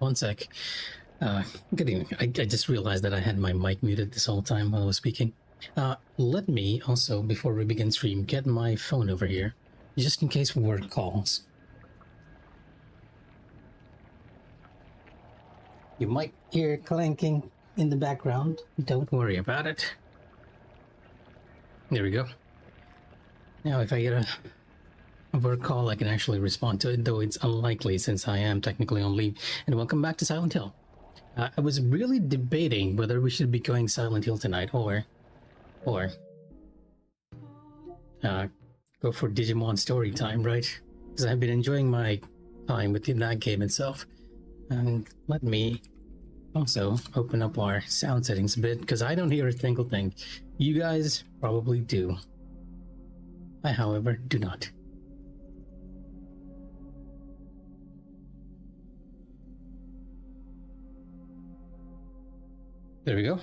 One sec. Good evening. I just realized that I had my mic muted this whole time while I was speaking. Let me also, before we begin stream, get my phone over here, just in case work calls. You might hear clanking in the background. Don't worry about it. There we go. Now if I get a work call, I can actually respond to it, though it's unlikely since I am technically on leave. And welcome back to Silent Hill. I was really debating whether we should be going Silent Hill tonight or go for Digimon story time, right? Because I've been enjoying my time within that game itself. And let me also open up our sound settings a bit, because I don't hear a single thing. You guys probably do. I, however, do not. There we go.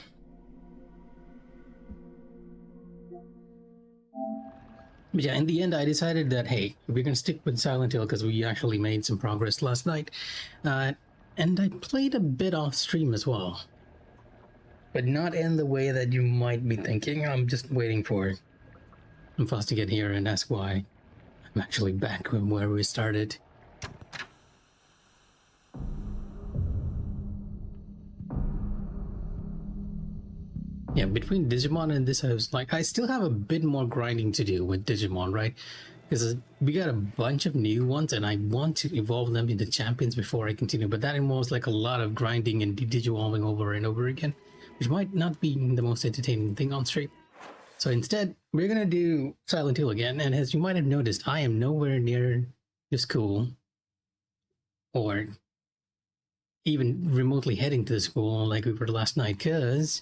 But yeah, in the end, I decided that, hey, we're gonna stick with Silent Hill because we actually made some progress last night. And I played a bit off stream as well. But not in the way that you might be thinking. I'm just waiting for Mikh'a to get here and ask why I'm actually back from where we started. Yeah, between Digimon and this, I was like, I still have a bit more grinding to do with Digimon, right? Because we got a bunch of new ones and I want to evolve them into champions before I continue, but that involves like a lot of grinding and digivolving over and over again, which might not be the most entertaining thing on stream. So instead, we're gonna do Silent Hill again, and as you might have noticed, I am nowhere near the school or even remotely heading to the school like we were last night, because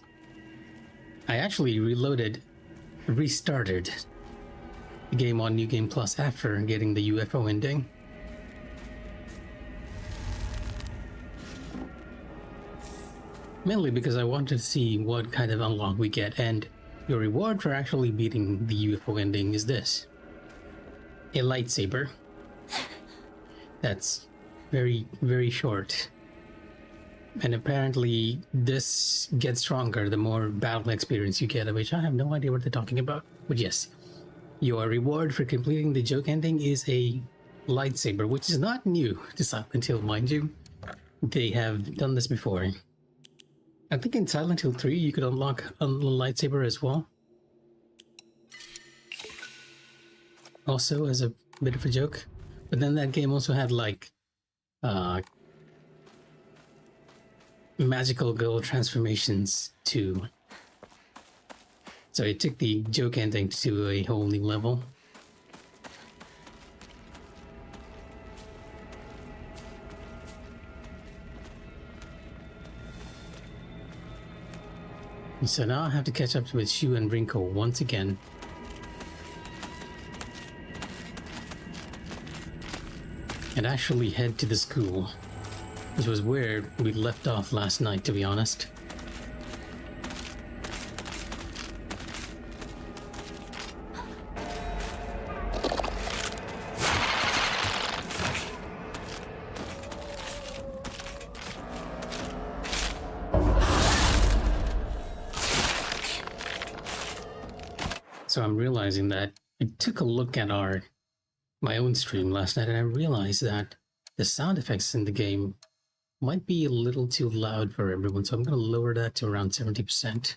I actually restarted the game on New Game Plus after getting the UFO ending. Mainly because I wanted to see what kind of unlock we get, and your reward for actually beating the UFO ending is this. A lightsaber. That's very, very short. And apparently this gets stronger the more battle experience you get, which I have no idea what they're talking about. But yes, your reward for completing the joke ending is a lightsaber, which is not new to Silent Hill, mind you. They have done this before. I think in Silent Hill 3 you could unlock a lightsaber as well. Also as a bit of a joke. But then that game also had like magical girl transformations too. So it took the joke ending to a whole new level. So now I have to catch up with Shu and Rinko once again. And actually head to the school, which was where we left off last night, to be honest. So I'm realizing that I took a look at my own stream last night, and I realized that the sound effects in the game might be a little too loud for everyone, so I'm going to lower that to around 70%.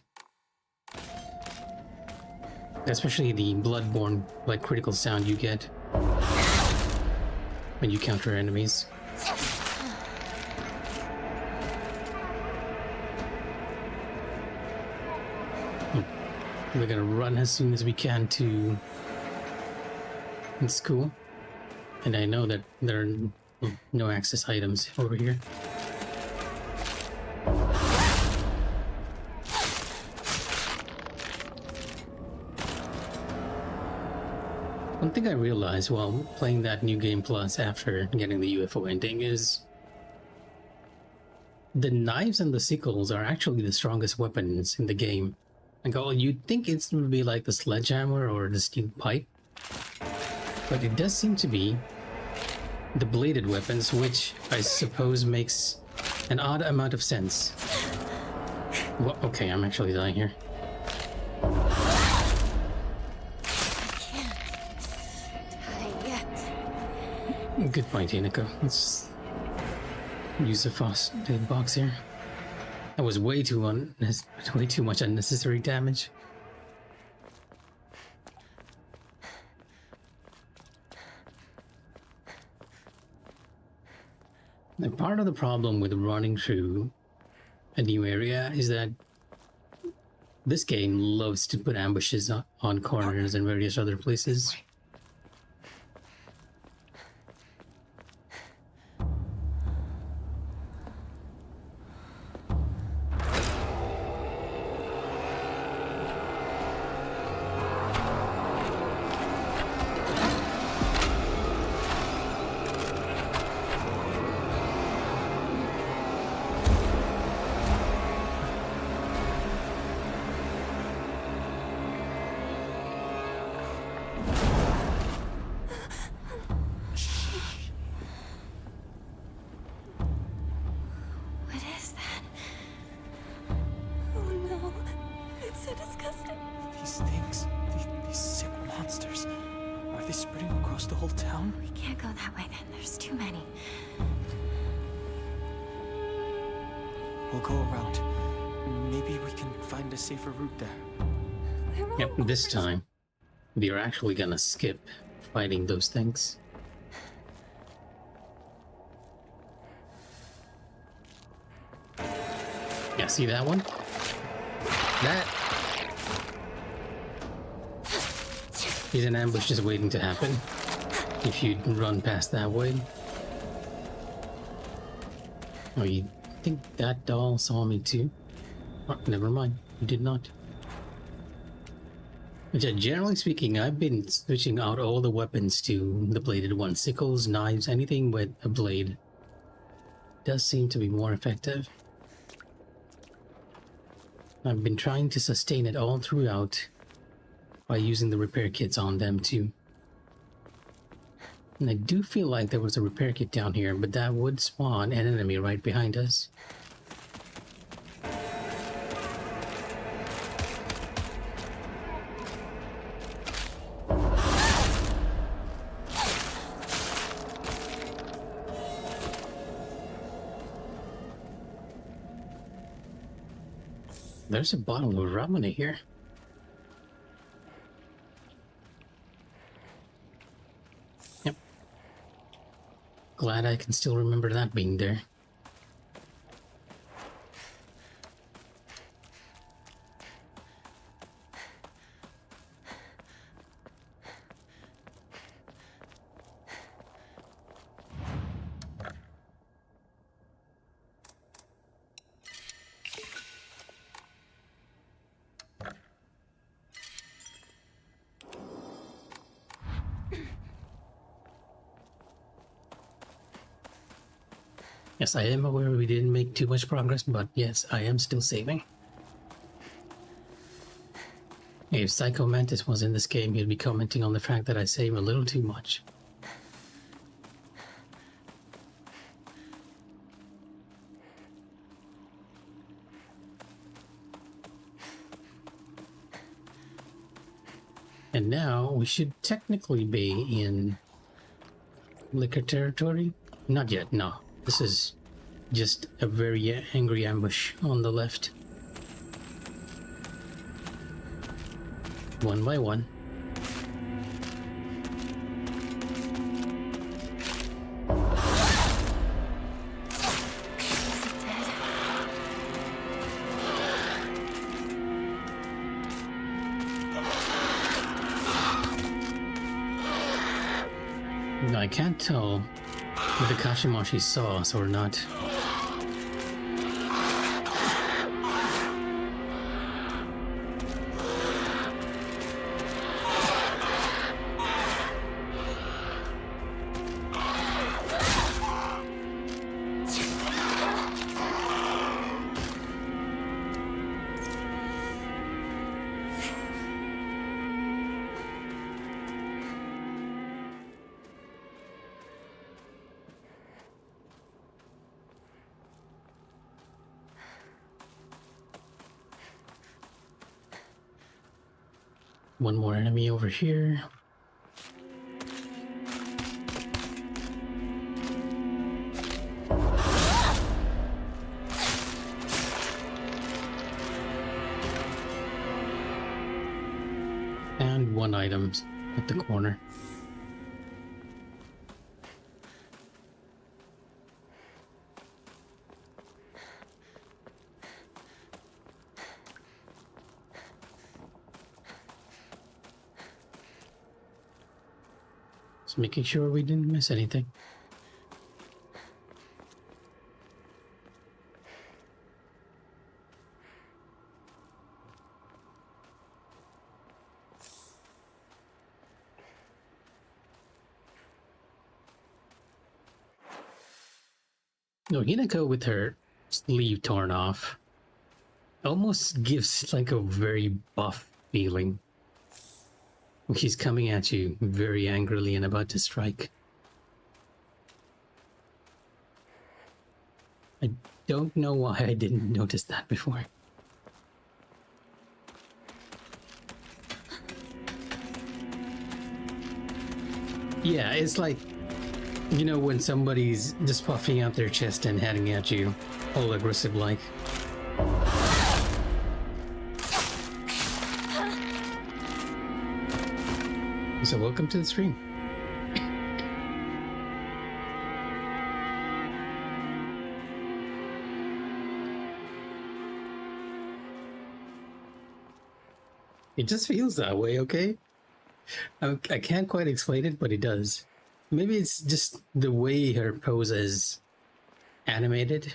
Especially the bloodborne, like critical sound you get when you counter enemies. We're gonna run as soon as we can to school, and I know that there are no access items over here. One thing I realized while playing that New Game Plus after getting the UFO ending is the knives and the sickles are actually the strongest weapons in the game. Like, oh, you'd think it's going to be like the sledgehammer or the steel pipe, but it does seem to be the bladed weapons, which I suppose makes an odd amount of sense. Well, okay, I'm actually dying here. Good point, Nico. Let's use the fast box here. That was way too much unnecessary damage. And part of the problem with running through a new area is that this game loves to put ambushes on corners and various other places. We'll go around. Maybe we can find a safer route there. Yep, this time we are actually gonna skip fighting those things. Yeah, see that one? That is an ambush just waiting to happen if you run past that way. Oh, you think that doll saw me too? Oh, never mind, you did not. But yeah, generally speaking, I've been switching out all the weapons to the bladed ones. Sickles, knives, anything with a blade does seem to be more effective. I've been trying to sustain it all throughout by using the repair kits on them too. And I do feel like there was a repair kit down here, but that would spawn an enemy right behind us. There's a bottle of ramen here. Yep. Glad I can still remember that being there. Yes, I am aware we didn't make too much progress, but yes, I am still saving. If Psycho Mantis was in this game, he'd be commenting on the fact that I save a little too much. And now we should technically be in liquor territory. Not yet, no. This is just a very angry ambush on the left. One by one. I can't tell if the Kashimashi saw us or not. one more enemy over here. And one item at the corner. Just making sure we didn't miss anything. No, Hinako with her sleeve torn off almost gives like a very buff feeling. She's coming at you very angrily and about to strike. I don't know why I didn't notice that before. Yeah, it's like, you know, when somebody's just puffing out their chest and heading at you, all aggressive like. So welcome to the stream. It just feels that way, okay? I can't quite explain it, but it does. Maybe it's just the way her pose is animated.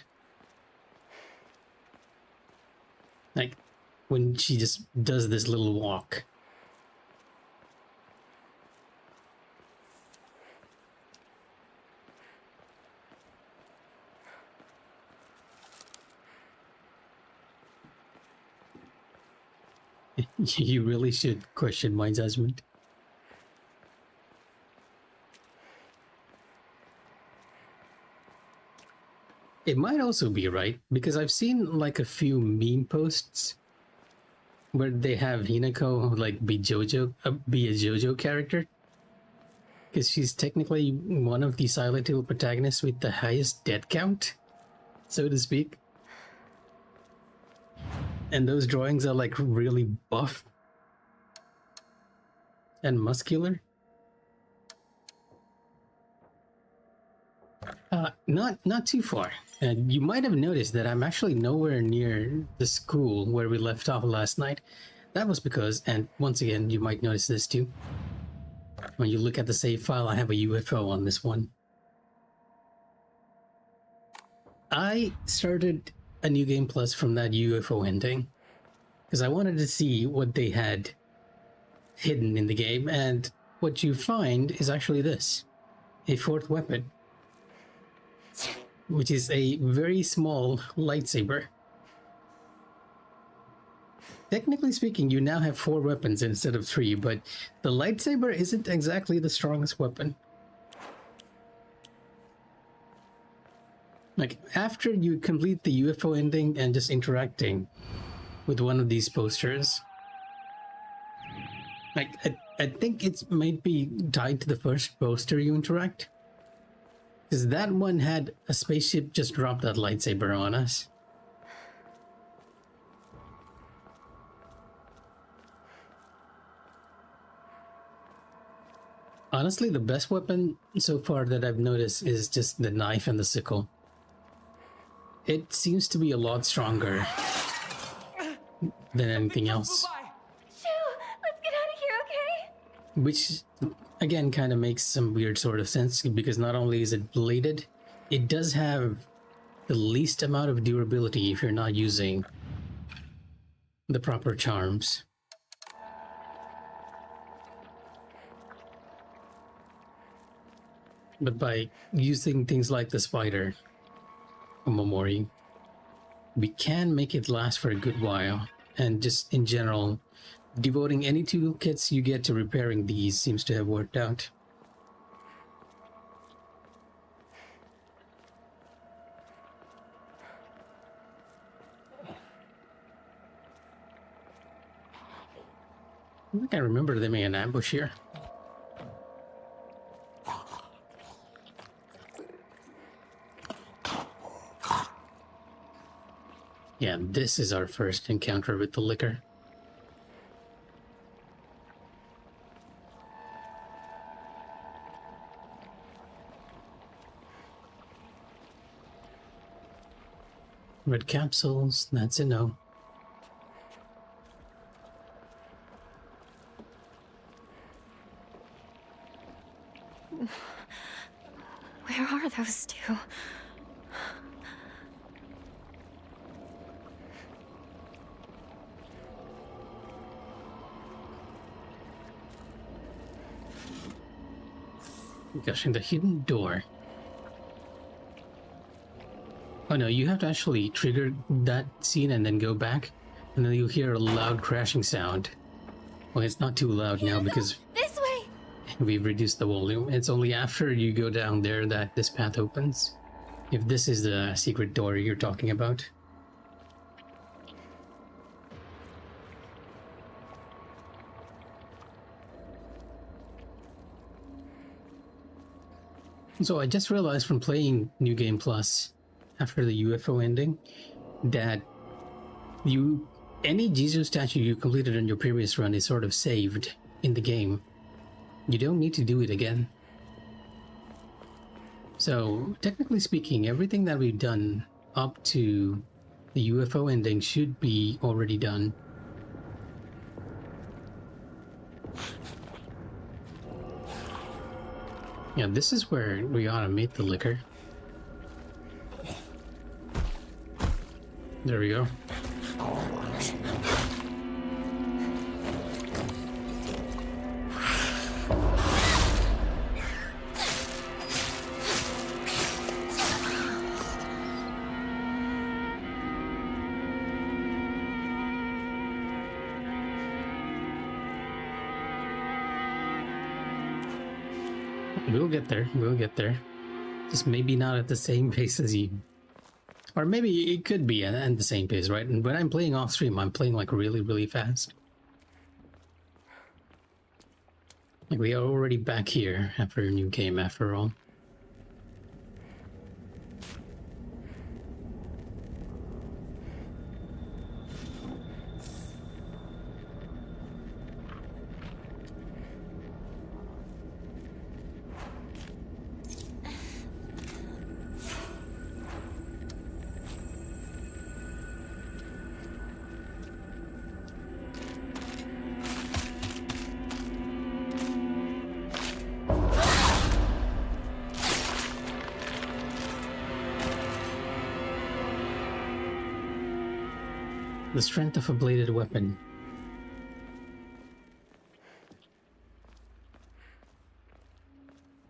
Like when she just does this little walk. You really should question my judgment. It might also be right, because I've seen like a few meme posts where they have Hinako like be a JoJo character, because she's technically one of the Silent Hill protagonists with the highest death count, so to speak. And those drawings are like really buff and muscular. Not too far. And you might have noticed that I'm actually nowhere near the school where we left off last night. That was because, and once again, you might notice this too. When you look at the save file, I have a UFO on this one. I started a new game plus from that UFO ending because I wanted to see what they had hidden in the game, and what you find is actually this: a fourth weapon, which is a very small lightsaber. Technically speaking, you now have 4 weapons instead of 3, but the lightsaber isn't exactly the strongest weapon. Like, after you complete the UFO ending and just interacting with one of these posters, like, I think it might be tied to the first poster you interact, because that one had a spaceship just drop that lightsaber on us. Honestly, the best weapon so far that I've noticed is just the knife and the sickle. It seems to be a lot stronger than anything else. Shoo! Let's get out of here, okay? Which, again, kind of makes some weird sort of sense, because not only is it bladed, it does have the least amount of durability if you're not using the proper charms. But by using things like the spider, Momori, we can make it last for a good while, and just in general, devoting any toolkits you get to repairing these seems to have worked out. I think I remember there being an ambush here. Yeah, this is our first encounter with the liquor. Red capsules, that's a no. Where are those two? Gosh, in the hidden door. Oh no, you have to actually trigger that scene and then go back, and then you'll hear a loud crashing sound. Well, it's not too loud now because This way! we've reduced the volume. It's only after you go down there that this path opens. If this is the secret door you're talking about. So I just realized from playing New Game Plus after the UFO ending that any Jesus statue you completed in your previous run is sort of saved in the game. You don't need to do it again. So technically speaking, everything that we've done up to the UFO ending should be already done. Yeah, this is where we ought to meet the liquor. There we go. We'll get there. We'll get there. Just maybe not at the same pace as you. Or maybe it could be at the same pace, right? And when I'm playing off stream, I'm playing like really, really fast. Like we are already back here after a new game after all. The strength of a bladed weapon.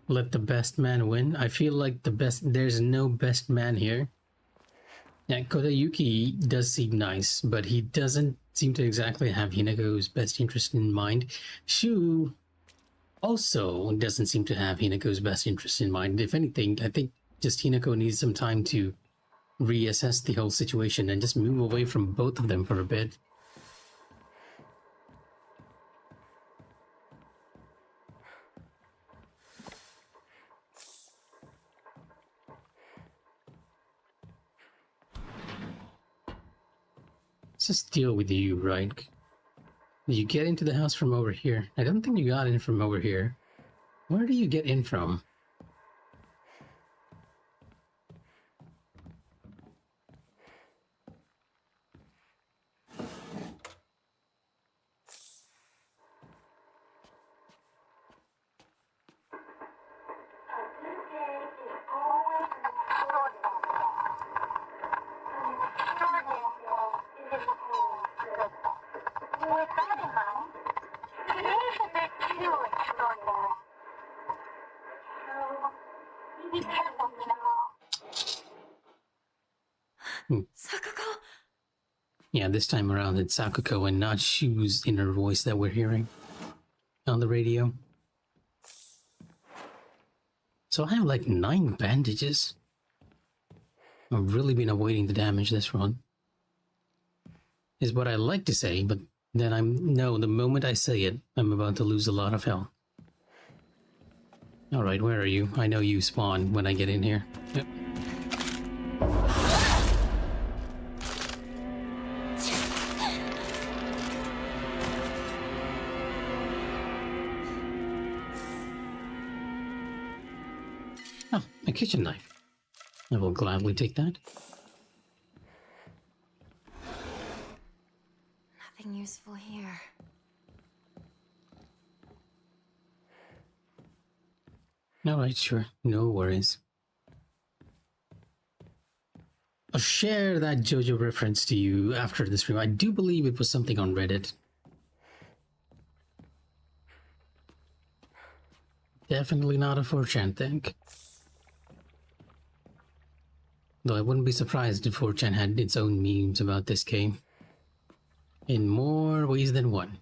Let the best man win. I feel like there's no best man here. Yeah, Kodayuki does seem nice, but he doesn't seem to exactly have Hinako's best interest in mind. Shu also doesn't seem to have Hinako's best interest in mind. If anything, I think just Hinako needs some time to reassess the whole situation and just move away from both of them for a bit. Let's just deal with you, right? You get into the house from over here. I don't think you got in from over here. Where do you get in from? Sakuko! Yeah, this time around it's Sakuko and not Shu's inner voice that we're hearing on the radio. So I have like 9 bandages. I've really been avoiding the damage this run. Is what I like to say, but then the moment I say it, I'm about to lose a lot of health. Alright, where are you? I know you spawn when I get in here. Yep. Oh, a kitchen knife. I will gladly take that. Nothing useful here. Alright, sure. No worries. I'll share that JoJo reference to you after the stream. I do believe it was something on Reddit. Definitely not a 4chan thing. Though I wouldn't be surprised if 4chan had its own memes about this game. In more ways than one.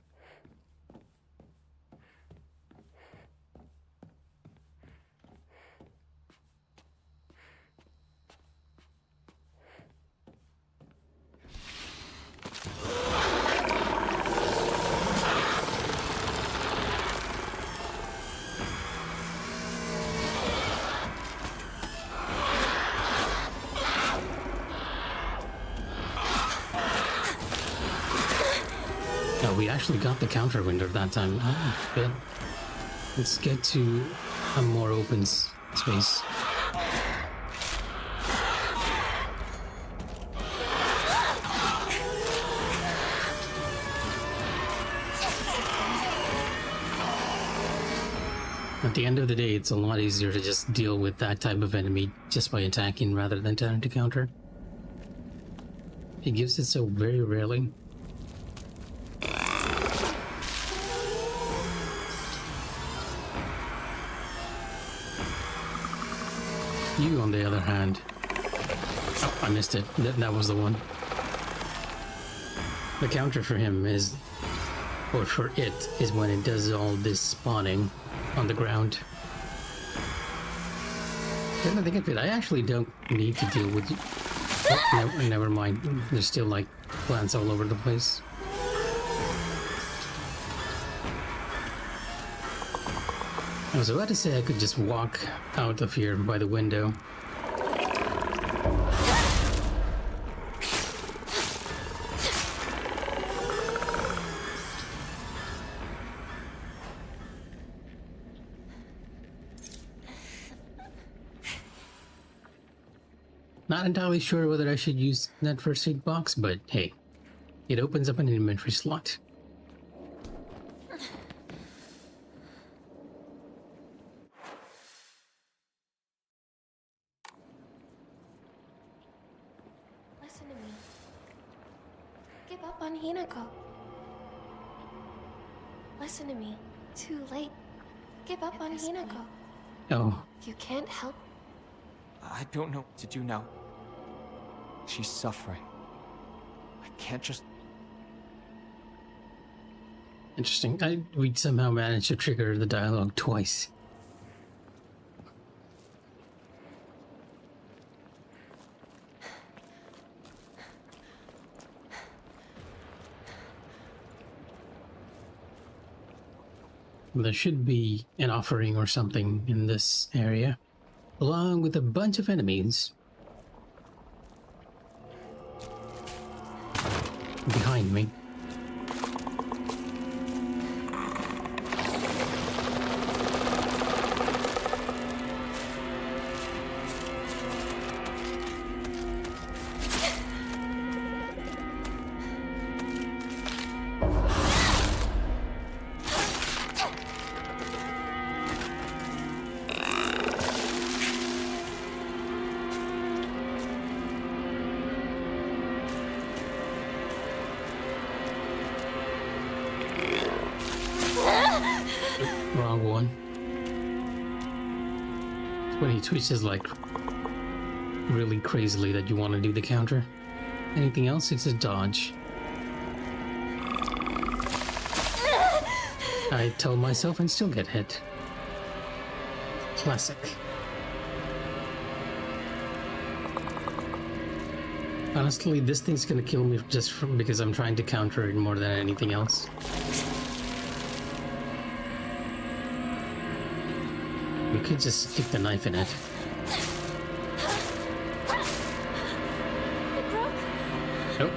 We actually got the counter window that time. Oh, good. Let's get to a more open space. At the end of the day, it's a lot easier to just deal with that type of enemy just by attacking rather than trying to counter. He gives it so very rarely. You, on the other hand... Oh, I missed it. That was the one. The counter for him is... or for it, is when it does all this spawning on the ground. Then I think of it, I actually don't need to deal with... Oh, no, never mind. There's still, like, plants all over the place. I was about to say I could just walk out of here by the window. Not entirely sure whether I should use that first aid box, but hey, it opens up an inventory slot. Listen to me. Give up on Hinako. Listen to me. Too late. Give up on Hinako. Oh, You can't help. I don't know what to do now. She's suffering. I can't just... interesting. We somehow managed to trigger the dialogue twice. There should be an offering or something in this area, along with a bunch of enemies behind me. Wrong one. It's when he twitches like really crazily that you want to do the counter. Anything else? It's a dodge. I tell myself and still get hit. Classic. Honestly, this thing's gonna kill me just because I'm trying to counter it more than anything else. We could just stick the knife in it. It broke. Oh,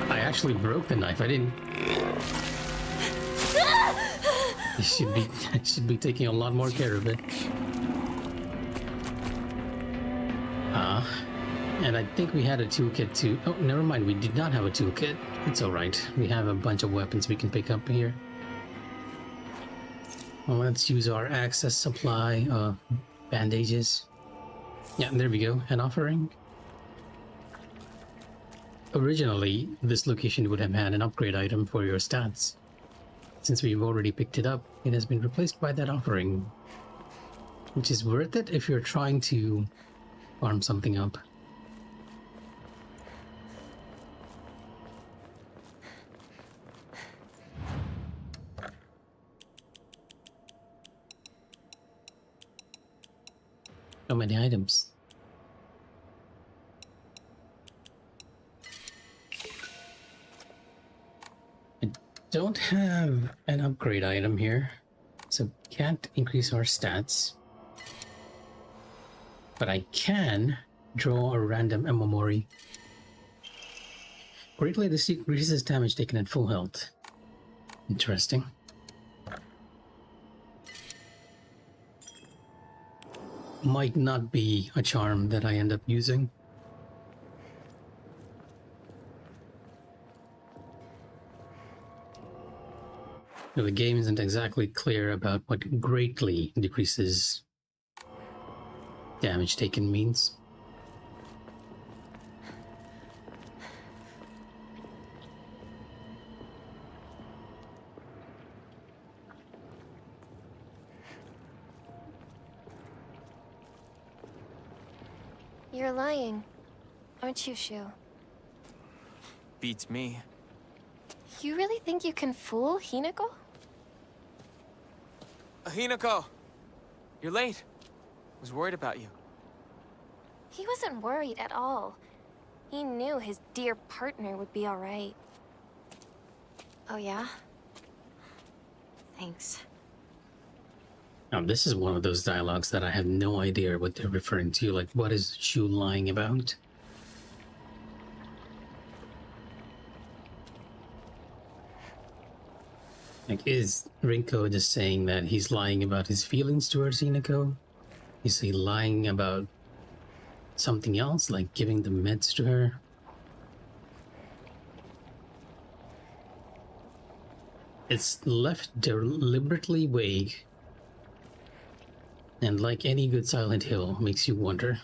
I actually broke the knife. I didn't. I should be taking a lot more care of it. And I think we had a toolkit too. Oh, never mind. We did not have a toolkit. It's all right. We have a bunch of weapons we can pick up here. Well, let's use our access supply, bandages. Yeah, there we go. An offering. Originally, this location would have had an upgrade item for your stats. Since we've already picked it up, it has been replaced by that offering. Which is worth it if you're trying to farm something up. So many items. I don't have an upgrade item here, so can't increase our stats. But I can draw a random Emomori. Greatly decreases damage taken at full health. Interesting. Might not be a charm that I end up using. The game isn't exactly clear about what greatly decreases damage taken means. You're lying, aren't you, Shu? Beats me. You really think you can fool Hinako? Hinako! You're late. Was worried about you. He wasn't worried at all. He knew his dear partner would be all right. Oh, yeah? Thanks. Now, this is one of those dialogues that I have no idea what they're referring to. Like, what is Shu lying about? Like, is Rinko just saying that he's lying about his feelings towards Hinako? Is he lying about something else, like giving the meds to her? It's left deliberately vague. And like any good Silent Hill, makes you wonder.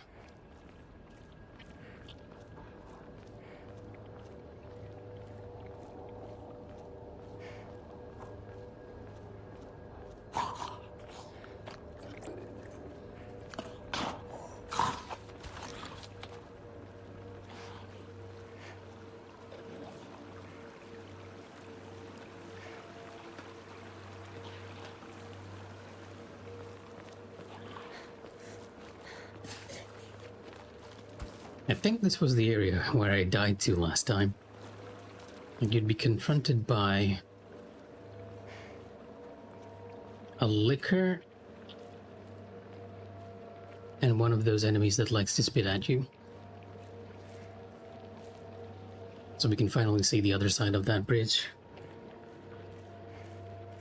I think this was the area where I died to last time. And you'd be confronted by a liquor and one of those enemies that likes to spit at you. So we can finally see the other side of that bridge.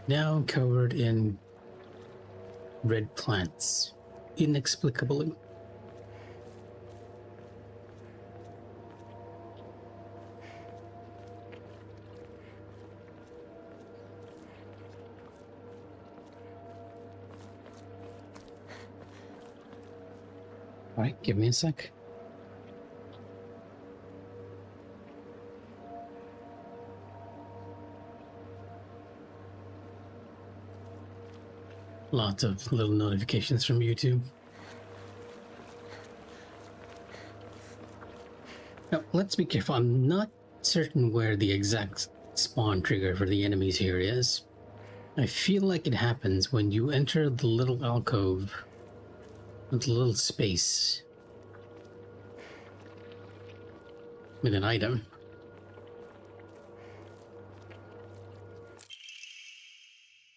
Now covered in red plants, inexplicably. Alright, give me a sec. Lots of little notifications from YouTube. Now, let's be careful. I'm not certain where the exact spawn trigger for the enemies here is. I feel like it happens when you enter the little alcove, the little space. with an item.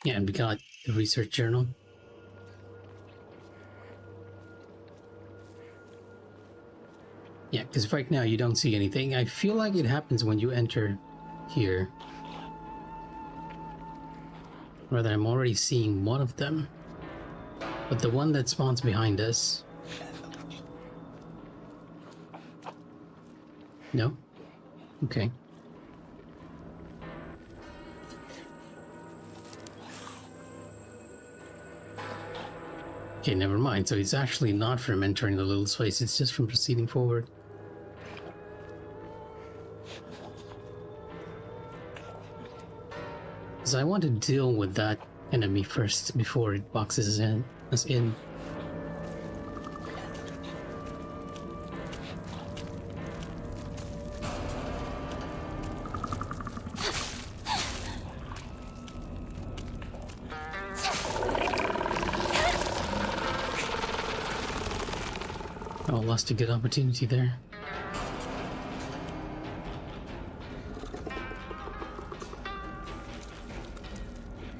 Yeah, and we got the research journal. Yeah, because right now you don't see anything. I feel like it happens when you enter here. Rather, I'm already seeing one of them. But the one that spawns behind us... No? Okay. Okay, never mind. So it's actually not from entering the little space, it's just from proceeding forward. Because I want to deal with that enemy first before it boxes us in. Oh, lost a good opportunity there.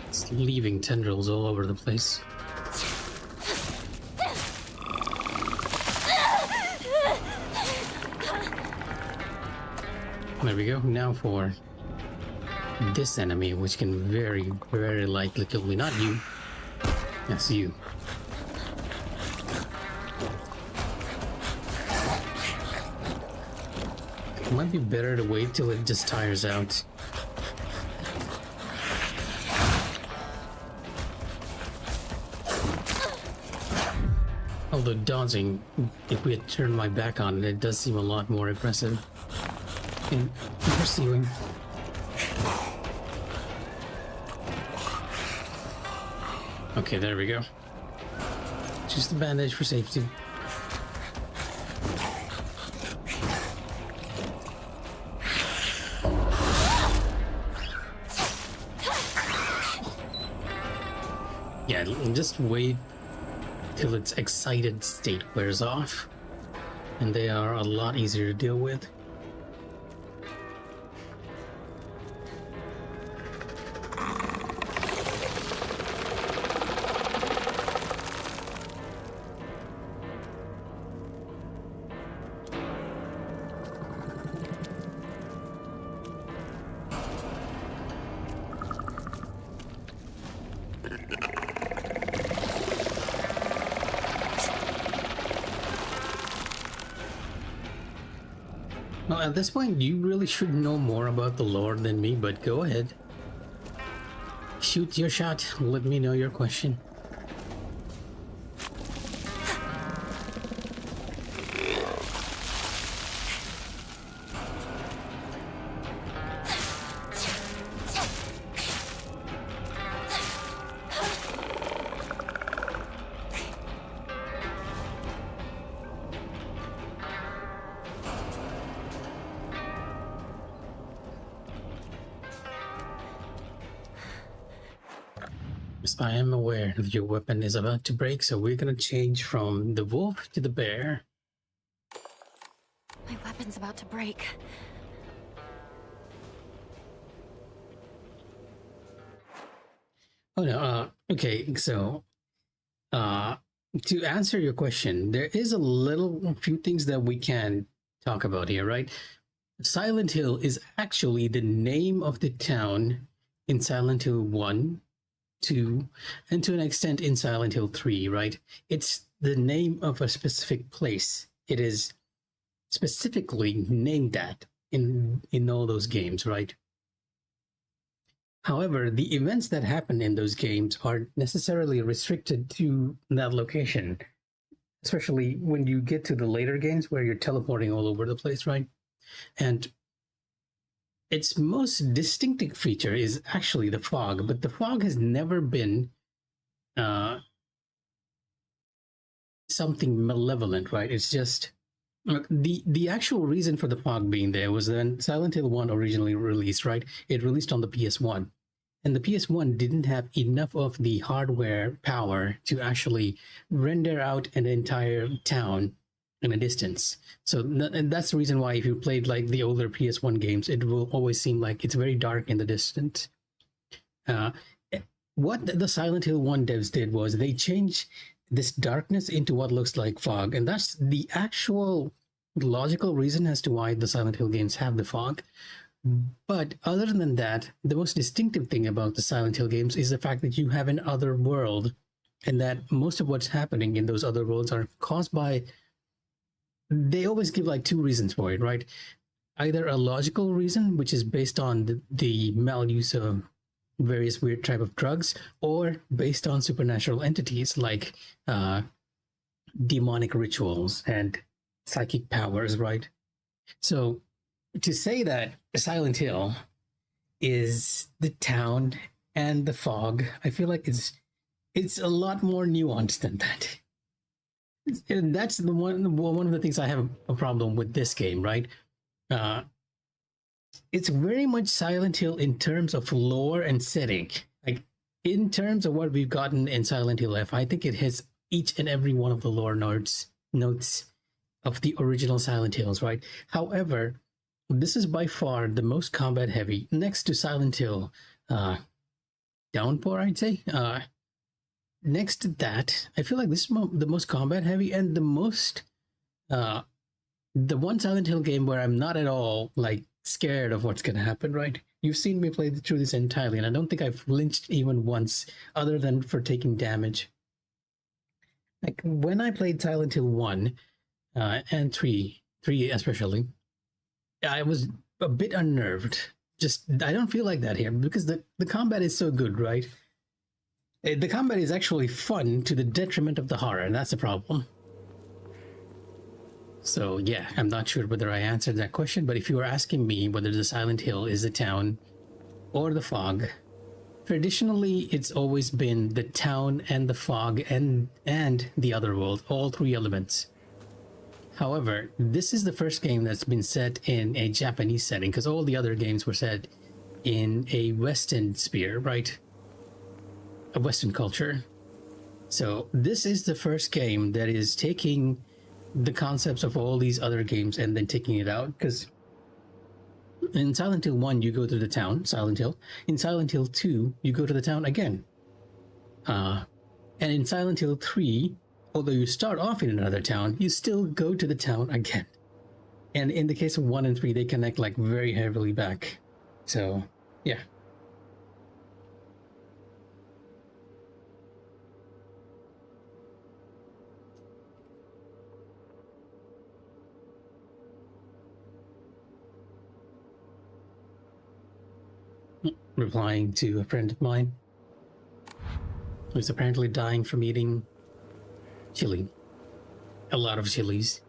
It's leaving tendrils all over the place. There we go. Now for this enemy, which can very, very likely kill me. Not you. Yes, you. It might be better to wait till it just tires out. Although dodging, if we had turned my back on it, it does seem a lot more impressive in pursuing. Okay, there we go. Just a bandage for safety. Yeah, just wait till its excited state wears off, and they are a lot easier to deal with. Well, at this point, you really should know more about the lore than me, but go ahead. Shoot your shot. Let me know your question. I am aware that your weapon is about to break, so we're gonna change from the wolf to the bear. My weapon's about to break. Oh no, okay, so to answer your question, there is a few things that we can talk about here, right? Silent Hill is actually the name of the town in Silent Hill 1, 2, and to an extent in Silent Hill 3, right? It's the name of a specific place. It is specifically named that in all those games, right? However, the events that happen in those games aren't necessarily restricted to that location, especially when you get to the later games where you're teleporting all over the place, right? And its most distinctive feature is actually the fog, but the fog has never been something malevolent, right? It's just the actual reason for the fog being there was when Silent Hill 1 originally released, right? It released on the PS1, and the PS1 didn't have enough of the hardware power to actually render out an entire town in a distance. So and that's the reason why if you played like the older PS1 games, it will always seem like it's very dark in the distance. Uh, what the Silent Hill 1 devs did was they changed this darkness into what looks like fog, and that's the actual logical reason as to why the Silent Hill games have the fog. But other than that, the most distinctive thing about the Silent Hill games is the fact that you have an other world, and that most of what's happening in those other worlds are caused by, they always give like two reasons for it, right? Either a logical reason, which is based on the maluse of various weird type of drugs, or based on supernatural entities like demonic rituals and psychic powers, right? So to say that Silent Hill is the town and the fog, I feel like it's a lot more nuanced than that. And that's the one of the things I have a problem with this game, right? It's very much Silent Hill in terms of lore and setting. Like in terms of what we've gotten in Silent Hill F, I think it hits each and every one of the lore notes of the original Silent Hills, right? However, this is by far the most combat heavy, next to Silent Hill Downpour, I'd say. Next to that, I feel like this is the most combat heavy and the most the one Silent Hill game where I'm not at all like scared of what's gonna happen, right? You've seen me play through this entirely, and I don't think I've flinched even once, other than for taking damage. Like when I played Silent Hill 1 and 3 especially, I was a bit unnerved. Just I don't feel like that here because the combat is so good, right? The combat is actually fun to the detriment of the horror, and that's the problem. So yeah, I'm not sure whether I answered that question, but if you were asking me whether the Silent Hill is the town or the fog, traditionally it's always been the town and the fog and the other world, all three elements. However, this is the first game that's been set in a Japanese setting, because all the other games were set in a Western sphere, right? A Western culture. So this is the first game that is taking the concepts of all these other games and then taking it out, because in Silent Hill 1 you go to the town, Silent Hill. In Silent Hill 2 you go to the town again. And in Silent Hill 3, although you start off in another town, you still go to the town again. And in the case of 1 and 3, they connect like very heavily back. So yeah. Replying to a friend of mine who's apparently dying from eating chili. A lot of chilies.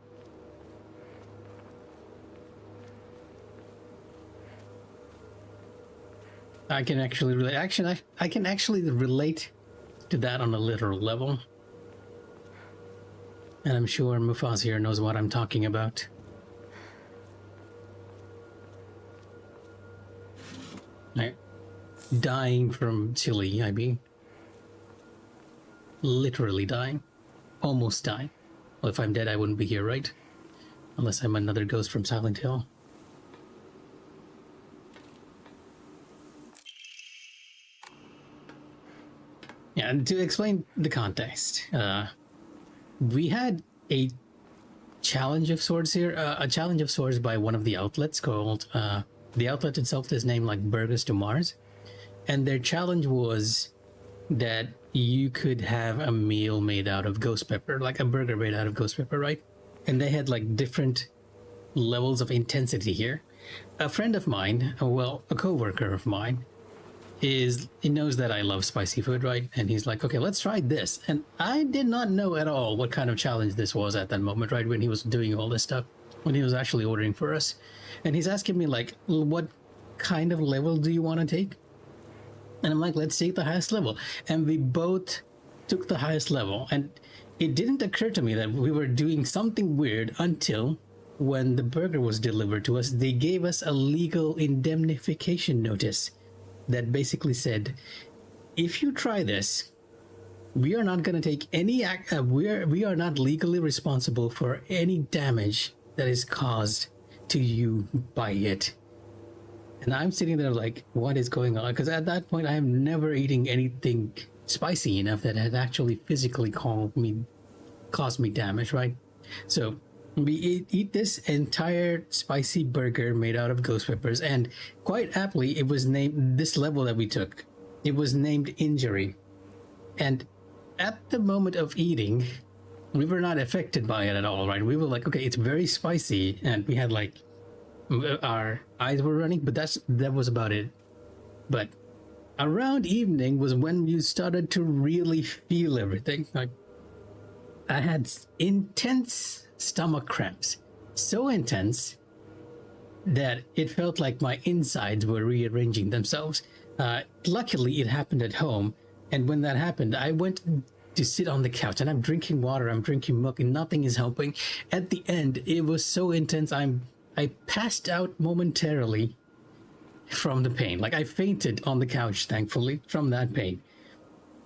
I can actually relate. I can actually relate to that on a literal level. And I'm sure Mufaz here knows what I'm talking about. Right. Dying from chili, I mean. Literally dying. Almost dying. Well, if I'm dead, I wouldn't be here, right? Unless I'm another ghost from Silent Hill. Yeah, and to explain the context, we had a challenge of sorts here, a challenge of sorts by one of the outlets called, the outlet itself is named like Burgers to Mars. And their challenge was that you could have a meal made out of ghost pepper, like a burger made out of ghost pepper, right? And they had like different levels of intensity here. A friend of mine, well, a coworker of mine, he knows that I love spicy food, right? And he's like, okay, let's try this. And I did not know at all what kind of challenge this was at that moment, right? When he was doing all this stuff, when he was actually ordering for us. And he's asking me like, what kind of level do you want to take? And I'm like, let's take the highest level. And we both took the highest level. And it didn't occur to me that we were doing something weird until when the burger was delivered to us, they gave us a legal indemnification notice that basically said, if you try this, we are not going to take any we are not legally responsible for any damage that is caused to you by it. And I'm sitting there like, what is going on? Because at that point, I am never eating anything spicy enough that had actually physically caused me damage, right? So we eat this entire spicy burger made out of ghost peppers, and quite aptly, it was named this level that we took. It was named Injury, and at the moment of eating, we were not affected by it at all, right? We were like, okay, it's very spicy, and we had like our eyes were running, but that was about it. But around evening was when you started to really feel everything. Like I had intense stomach cramps, so intense that it felt like my insides were rearranging themselves. Luckily, it happened at home, and when that happened, I went to sit on the couch, and I'm drinking water, I'm drinking milk, and nothing is helping. At the end, it was so intense, I passed out momentarily from the pain. Like I fainted on the couch, thankfully, from that pain.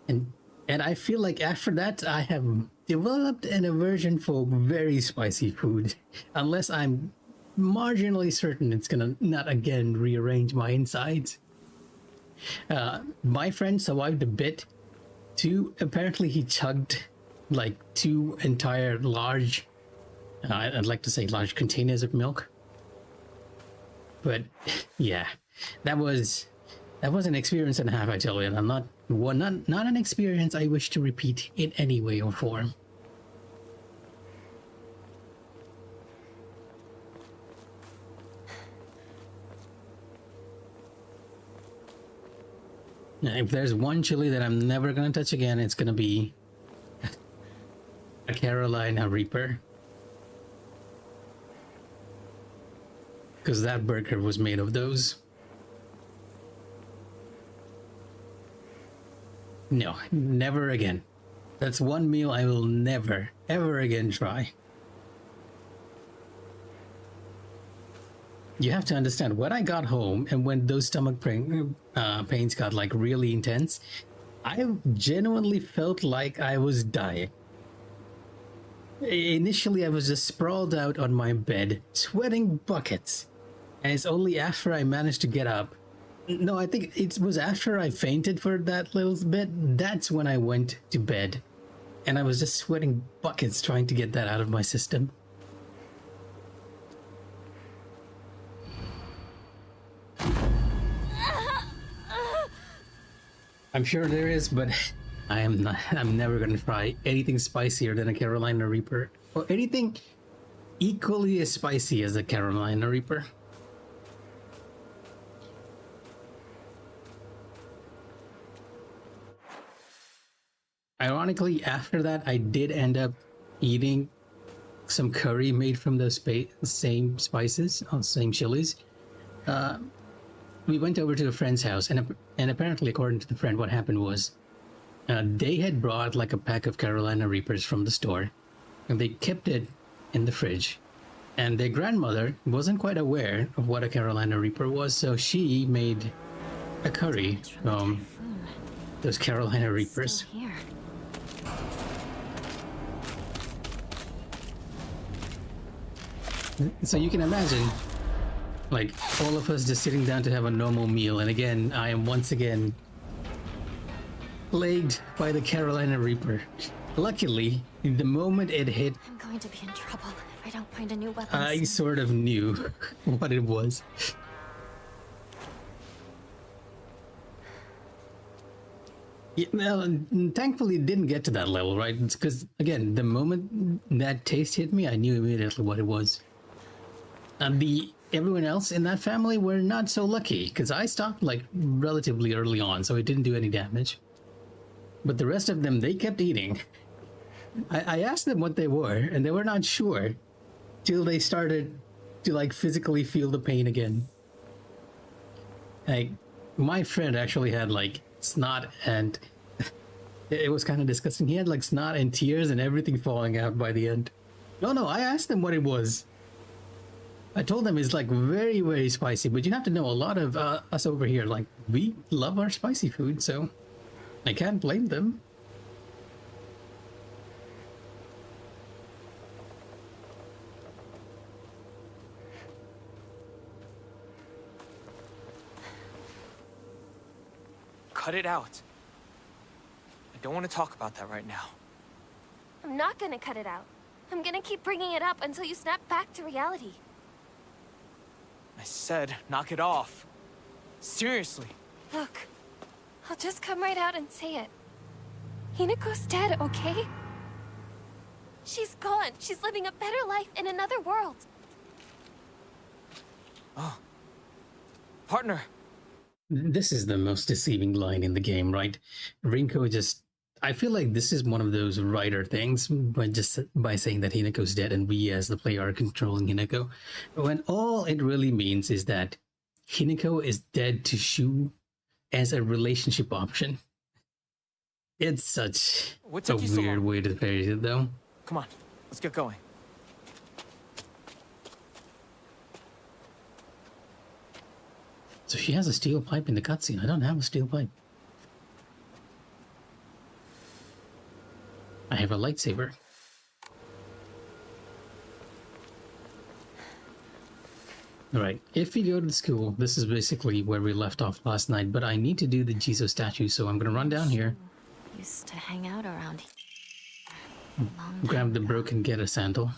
And I feel like after that, I have developed an aversion for very spicy food, unless I'm marginally certain it's gonna not again rearrange my insides. My friend survived a bit too. Apparently he chugged like 2 entire large, I'd like to say large containers of milk. But yeah, that was an experience and a half, I tell you. And not an experience I wish to repeat in any way or form. Now, if there's one chili that I'm never gonna touch again, it's gonna be a Carolina Reaper. Because that burger was made of those. No, never again. That's one meal I will never, ever again try. You have to understand, when I got home and when those stomach pains got like really intense, I genuinely felt like I was dying. Initially, I was just sprawled out on my bed, sweating buckets. And it's only after I managed to get up. No, I think it was after I fainted for that little bit. That's when I went to bed. And I was just sweating buckets trying to get that out of my system. I'm sure there is, but I'm never gonna try anything spicier than a Carolina Reaper. Or anything equally as spicy as a Carolina Reaper. Ironically, after that, I did end up eating some curry made from those same spices, same chilies. We went over to a friend's house, and apparently, according to the friend, what happened was they had brought like a pack of Carolina Reapers from the store, and they kept it in the fridge. And their grandmother wasn't quite aware of what a Carolina Reaper was, so she made a curry from those Carolina Reapers. So you can imagine, like, all of us just sitting down to have a normal meal, and again, I am once again plagued by the Carolina Reaper. Luckily, the moment it hit, I'm going to be in trouble if I don't find a new weapon. I sort of knew what it was. Yeah, well, thankfully it didn't get to that level, right? Because, again, the moment that taste hit me, I knew immediately what it was. And everyone else in that family were not so lucky, because I stopped like relatively early on, so it didn't do any damage. But the rest of them, they kept eating. I asked them what they were, and they were not sure till they started to like physically feel the pain again. Like, my friend actually had like snot, and it was kind of disgusting. He had like snot and tears and everything falling out by the end. No, I asked them what it was. I told them it's like very, very spicy, but you have to know, a lot of us over here, like, we love our spicy food, so I can't blame them. cut it out. I don't want to talk about that right now. I'm not gonna cut it out. I'm gonna keep bringing it up until you snap back to reality. I said, knock it off. Seriously. Look, I'll just come right out and say it. Hinako's dead, okay? She's gone. She's living a better life in another world. Oh. Partner. This is the most deceiving line in the game, right? Rinko just... I feel like this is one of those writer things, but just by saying that Hinako's dead and we as the player are controlling Hinako, when all it really means is that Hinako is dead to Shu as a relationship option. It's such What a took you so weird long? way to phrase it, though. Come on, let's get going. So she has a steel pipe in the cutscene. I don't have a steel pipe. I have a lightsaber. Alright, if we go to the school, this is basically where we left off last night, but I need to do the Jizo statue, so I'm gonna run down here, Used to hang out around here. grab the broken Getter sandal,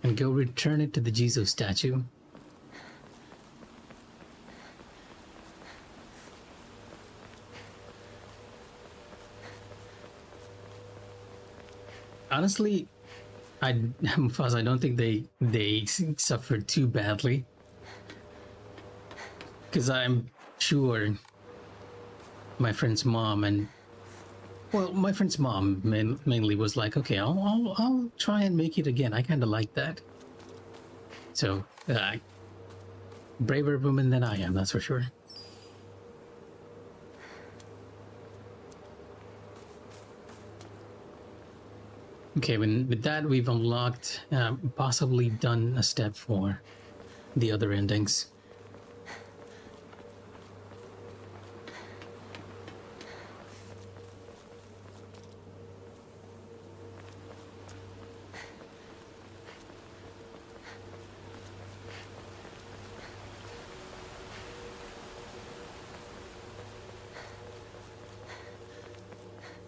and go return it to the Jizo statue. Honestly, I don't think they suffered too badly, because I'm sure my friend's mom and my friend's mom mainly was like, okay, I'll try and make it again. I kind of like that. So, braver woman than I am, that's for sure. Okay, with that, we've unlocked, possibly done a step for the other endings.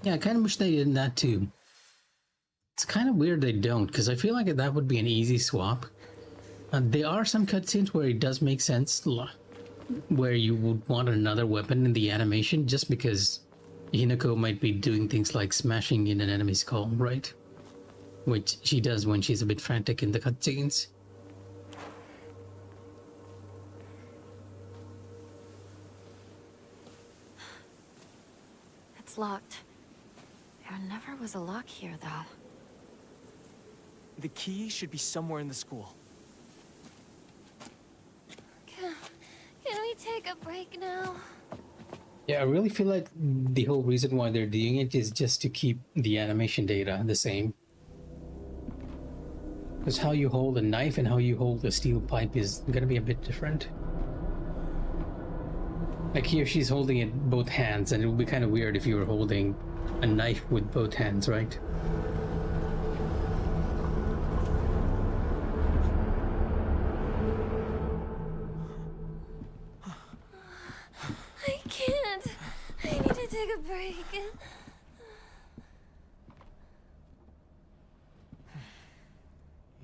Yeah, I kind of wish they did that too. It's kind of weird they don't, because I feel like that would be an easy swap. There are some cutscenes where it does make sense, where you would want another weapon in the animation, just because Hinako might be doing things like smashing in an enemy's skull, right? Which she does when she's a bit frantic in the cutscenes. It's locked. There never was a lock here, though. The key should be somewhere in the school. Can we take a break now? Yeah, I really feel like the whole reason why they're doing it is just to keep the animation data the same. Because how you hold a knife and how you hold a steel pipe is gonna be a bit different. Like here, she's holding it both hands, and it would be kind of weird if you were holding a knife with both hands, right? I can't. I need to take a break.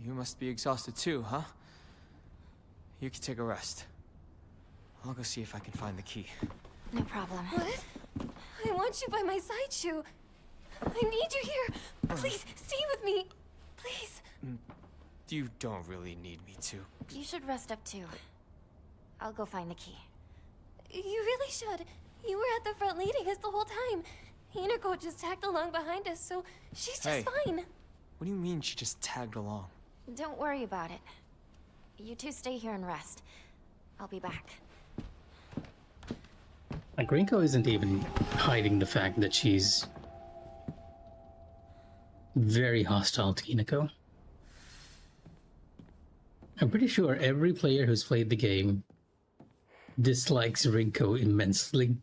You must be exhausted too, huh? You can take a rest. I'll go see if I can find the key. No problem. What? I want you by my side, Shu. I need you here. Please, stay with me. Please. You don't really need me to. You should rest up too. I'll go find the key. You really should. You were at the front leading us the whole time. Hinako just tagged along behind us, so she's just Hey. fine. What do you mean she just tagged along? Don't worry about it. You two stay here and rest. I'll be back. Like, Rinko isn't even hiding the fact that she's very hostile to Hinako. I'm pretty sure every player who's played the game dislikes Rinko immensely.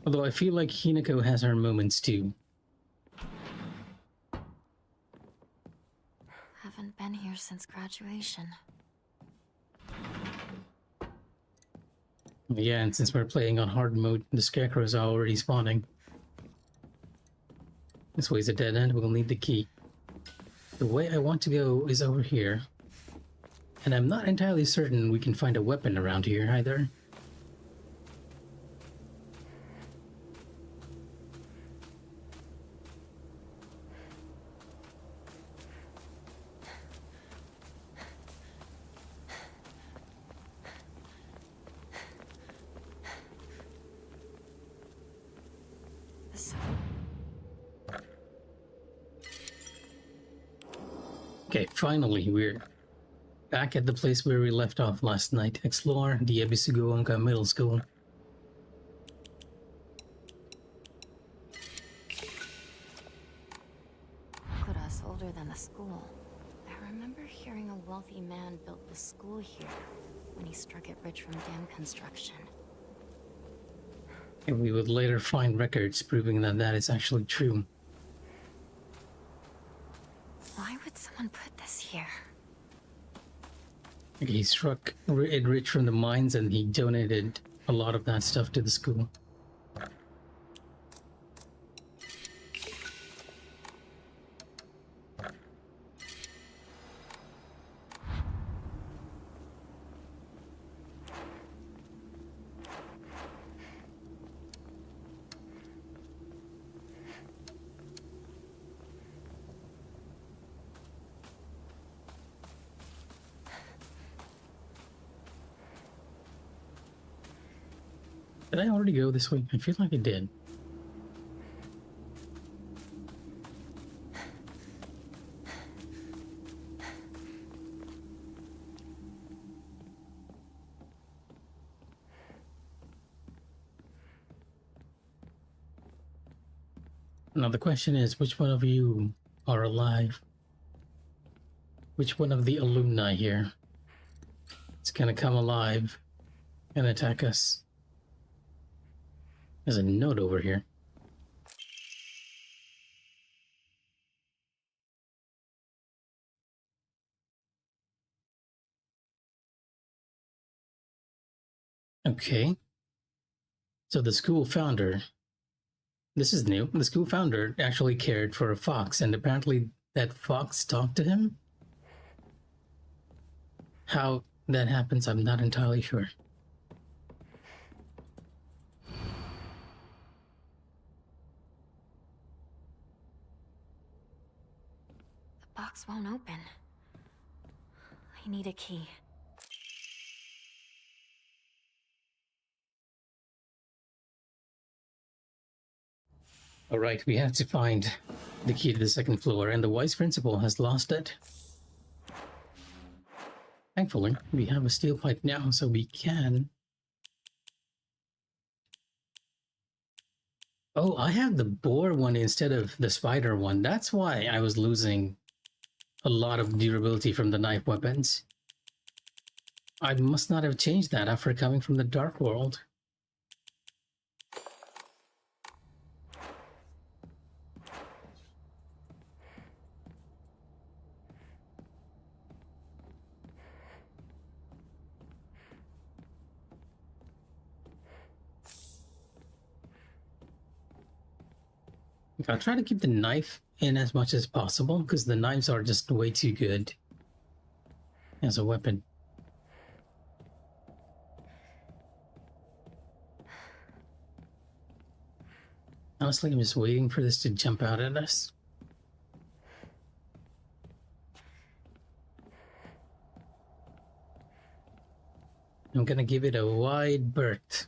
Although I feel like Hinako has her moments too. Haven't been here since graduation. Yeah, and since we're playing on hard mode, the scarecrows are already spawning. This way's a dead end, we'll need the key. The way I want to go is over here. And I'm not entirely certain we can find a weapon around here either. Okay, finally, we're back at the place where we left off last night. Explore the Ebisuguonga Middle School. Kura's older than the school. I remember hearing a wealthy man built the school here when he struck it rich from dam construction. And we would later find records proving that that is actually true. Why would someone put this here? He struck it rich from the mines and he donated a lot of that stuff to the school. Did I already go this way? I feel like I did. Now the question is, which one of you are alive? Which one of the alumni here is gonna come alive and attack us? There's a note over here. Okay. So the school founder, this is new, the school founder actually cared for a fox, and apparently that fox talked to him? How that happens, I'm not entirely sure. The box won't open. I need a key. Alright, we have to find the key to the second floor, and the vice principal has lost it. Thankfully, we have a steel pipe now, so we can... Oh, I have the boar one instead of the spider one. That's why I was losing a lot of durability from the knife weapons. I must not have changed that after coming from the Dark World. I'll try to keep the knife in as much as possible, because the knives are just way too good as a weapon. Honestly, I'm just waiting for this to jump out at us. I'm gonna give it a wide berth.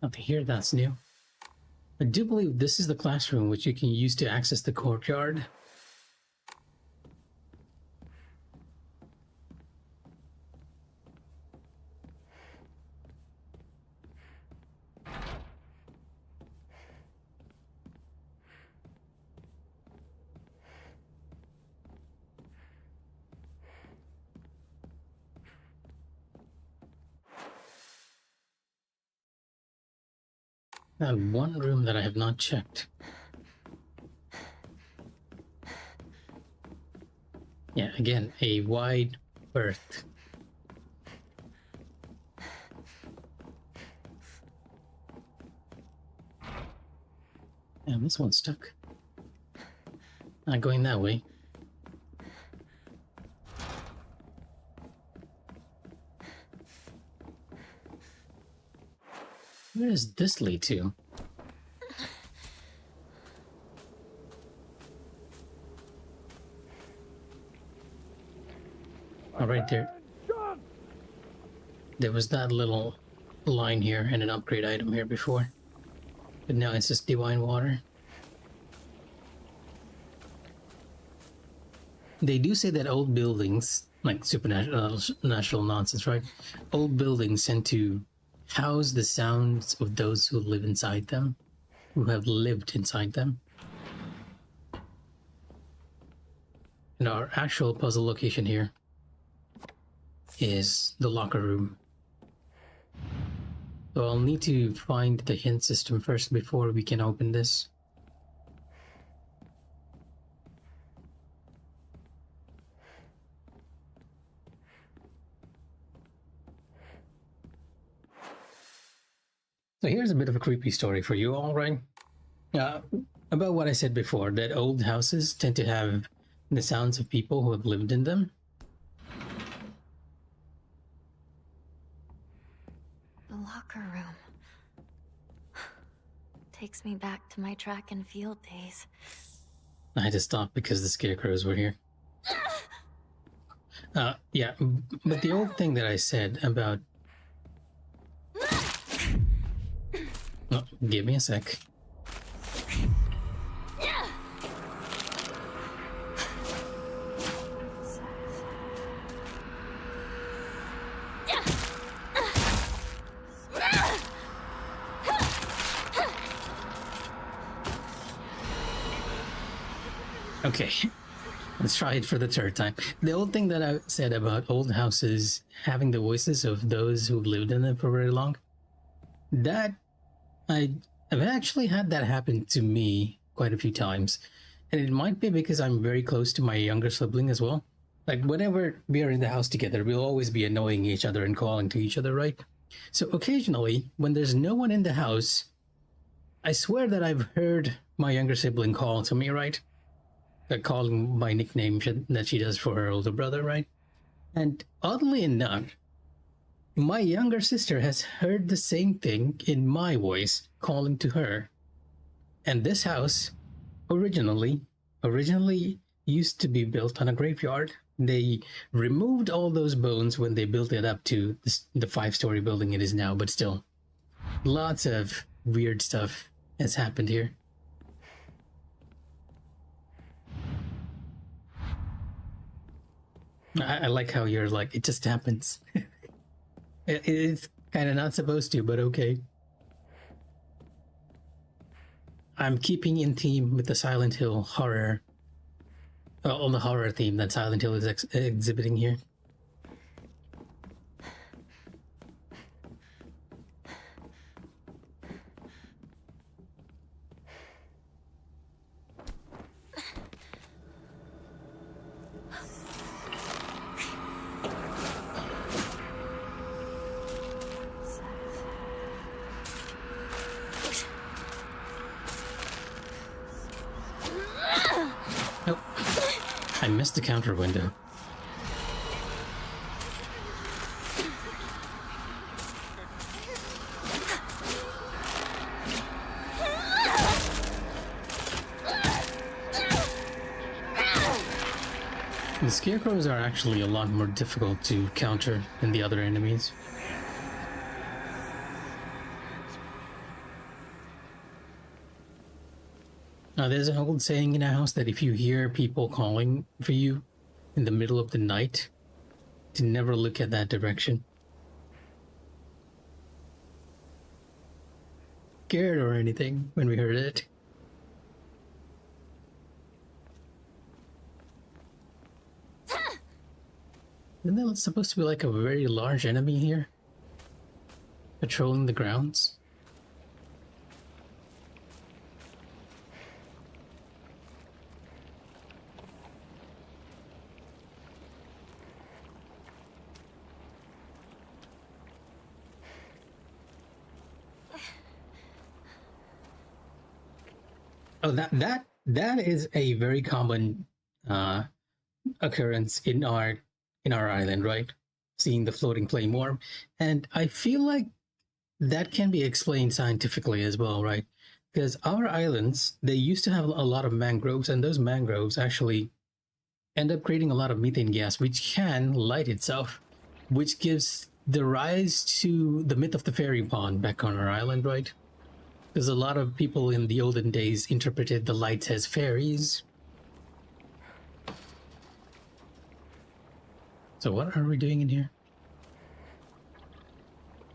Nothing here, that's new. I do believe this is the classroom which you can use to access the courtyard. And one room that I have not checked. Yeah, again, a wide berth. Damn, this one's stuck. Not going that way. Where does this lead to? Oh, right there. There was that little line here and an upgrade item here before. But now it's just divine water. They do say that old buildings, like supernatural natural nonsense, right? Old buildings tend to house the sounds of those who live inside them, who have lived inside them. And our actual puzzle location here is the locker room. So I'll need to find the hint system first before we can open this. So here's a bit of a creepy story for you all, right? About what I said before, that old houses tend to have the sounds of people who have lived in them. The locker room. Takes me back to my track and field days. I had to stop because the scarecrows were here. Yeah, but the old thing that I said about... Oh, give me a sec. Okay, let's try it for the third time. The old thing that I said about old houses having the voices of those who've lived in them for very long, that I've actually had that happen to me quite a few times. And it might be because I'm very close to my younger sibling as well. Like, whenever we are in the house together, we'll always be annoying each other and calling to each other, right? So occasionally, when there's no one in the house, I swear that I've heard my younger sibling call to me, right? Calling my nickname that she does for her older brother, right? And oddly enough, my younger sister has heard the same thing in my voice calling to her. And this house originally used to be built on a graveyard. They removed all those bones when they built it up to the 5-story building it is now, but still, lots of weird stuff has happened here. I like how you're like, it just happens. It's kind of not supposed to, but okay. I'm keeping in theme with the Silent Hill horror. On the horror theme that Silent Hill is exhibiting here. Oh, I missed the counter window. The scarecrows are actually a lot more difficult to counter than the other enemies. Now, there's an old saying in a house that if you hear people calling for you in the middle of the night, to never look at that direction. Scared or anything when we heard it. Isn't that supposed to be like a very large enemy here? Patrolling the grounds? Oh, that is a very common uh, occurrence in our island, right? Seeing the floating flame orb, and I feel like that can be explained scientifically as well, right? Because our islands, they used to have a lot of mangroves, and those mangroves actually end up creating a lot of methane gas, which can light itself, which gives the rise to the myth of the fairy pond back on our island, right? Because a lot of people in the olden days interpreted the lights as fairies. So what are we doing in here?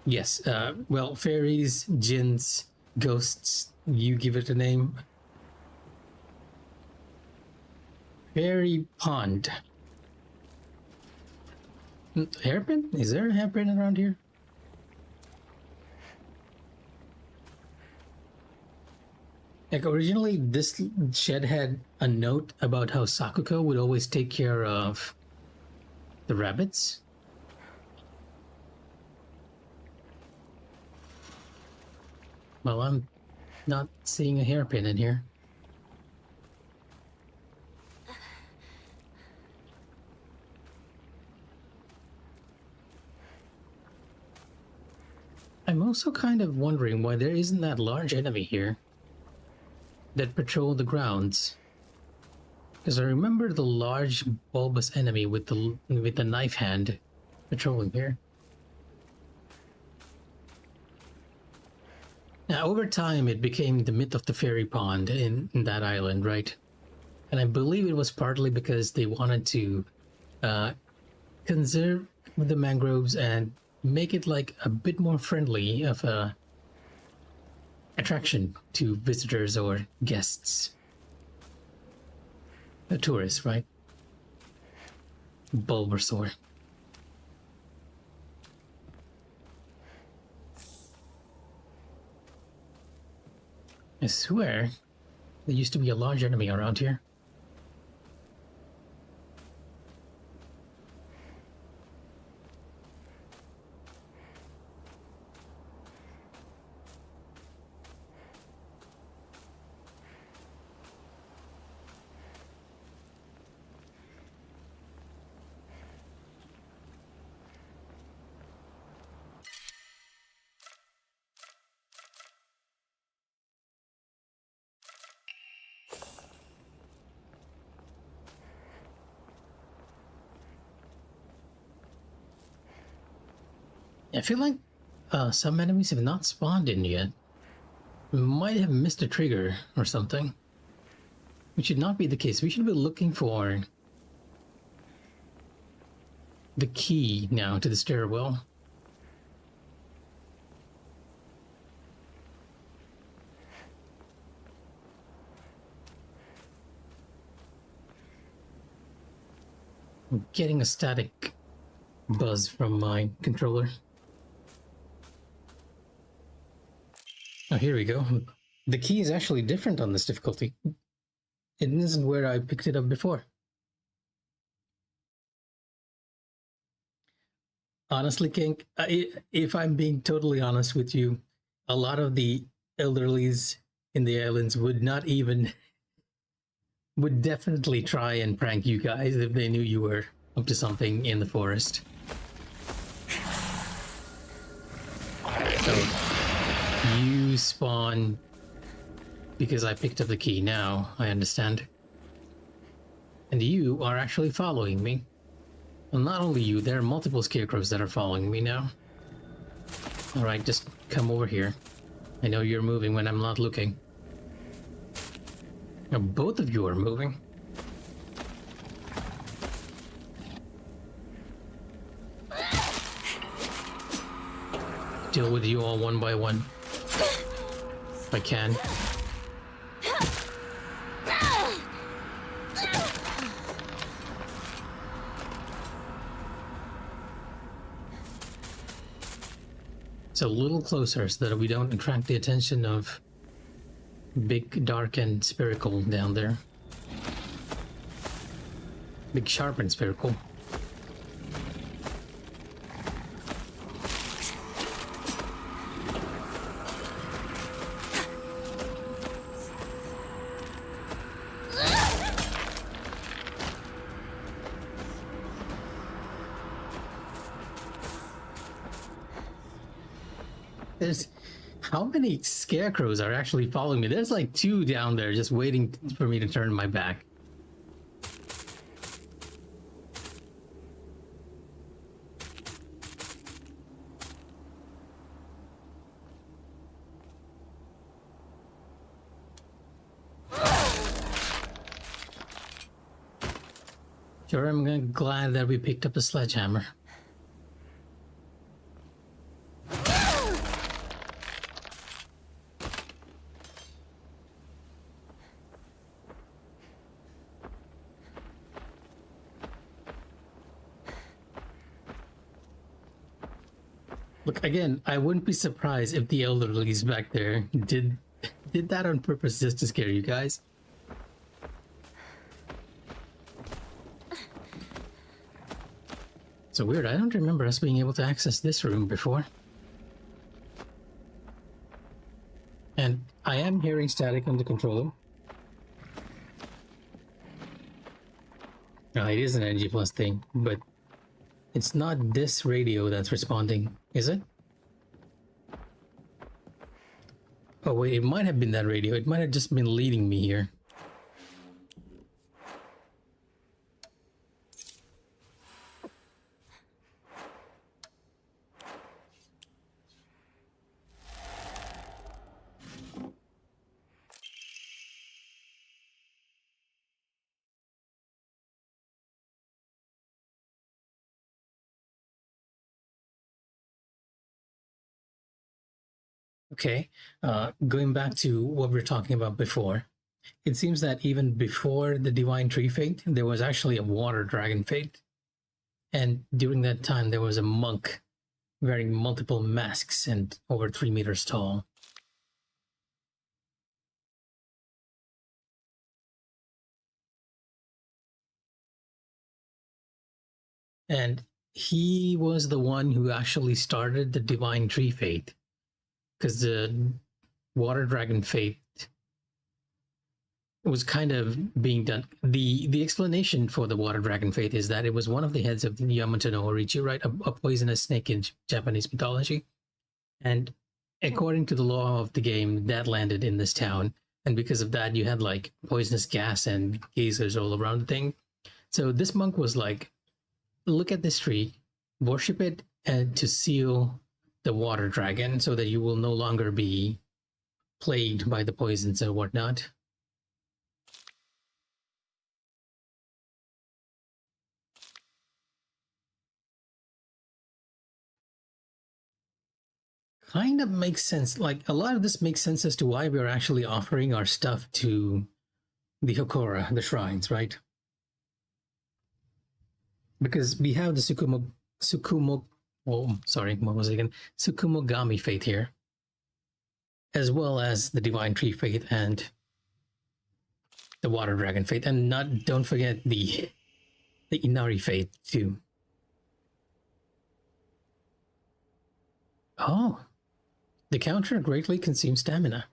Yes, well, fairies, jinns, ghosts, you give it a name. Fairy pond. Hairpin? Is there a hairpin around here? Like, originally, this shed had a note about how Sakuko would always take care of the rabbits. Well, I'm not seeing a hairpin in here. I'm also kind of wondering why there isn't that large enemy here that patrol the grounds. Because I remember the large bulbous enemy with the knife hand patrolling here. Now, over time, it became the myth of the fairy pond in that island, right? And I believe it was partly because they wanted to conserve the mangroves and make it like a bit more friendly of a attraction to visitors or guests. The tourists, right? Bulbasaur. I swear, there used to be a large enemy around here. I feel like some enemies have not spawned in yet. We might have missed a trigger or something. Which should not be the case. We should be looking for the key now to the stairwell. I'm getting a static buzz from my controller. Oh, here we go. The key is actually different on this difficulty. It isn't where I picked it up before. Honestly, King, if I'm being totally honest with you, a lot of the elderlies in the islands would definitely try and prank you guys if they knew you were up to something in the forest. So, you spawn because I picked up the key now, I understand. And you are actually following me. Well, not only you, there are multiple scarecrows that are following me now. Alright, just come over here. I know you're moving when I'm not looking. Now, both of you are moving. Deal with you all one by one. If I can. It's a little closer so that we don't attract the attention of big, dark, and spherical down there. Big, sharp, and spherical. There's how many scarecrows are actually following me? There's like 2 down there just waiting for me to turn my back. Sure, I'm glad that we picked up a sledgehammer. Look, again, I wouldn't be surprised if the elderlies back there did that on purpose just to scare you guys. So weird, I don't remember us being able to access this room before. And I am hearing static on the controller. It is an Energy Plus thing, but it's not this radio that's responding, is it? Oh wait, it might have been that radio. It might have just been leading me here. Okay, going back to what we were talking about before, it seems that even before the Divine Tree Fate, there was actually a Water Dragon Fate. And during that time, there was a monk wearing multiple masks and over 3 meters tall. And he was the one who actually started the Divine Tree Fate. Because the Water Dragon Fate was kind of being done. The explanation for the Water Dragon Fate is that it was one of the heads of the Yamato no Horichi, right? A poisonous snake in Japanese mythology. And according to the law of the game, that landed in this town. And because of that, you had like poisonous gas and geysers all around the thing. So this monk was like, look at this tree, worship it, and to seal the water dragon so that you will no longer be plagued by the poisons and whatnot. Kind of makes sense. Like, a lot of this makes sense as to why we're actually offering our stuff to the Hokora, the shrines, right? Because we have the Tsukumogami Fate here, as well as the Divine Tree Fate and the Water Dragon Fate, and don't forget the Inari Fate too. Oh, the counter greatly consumes stamina.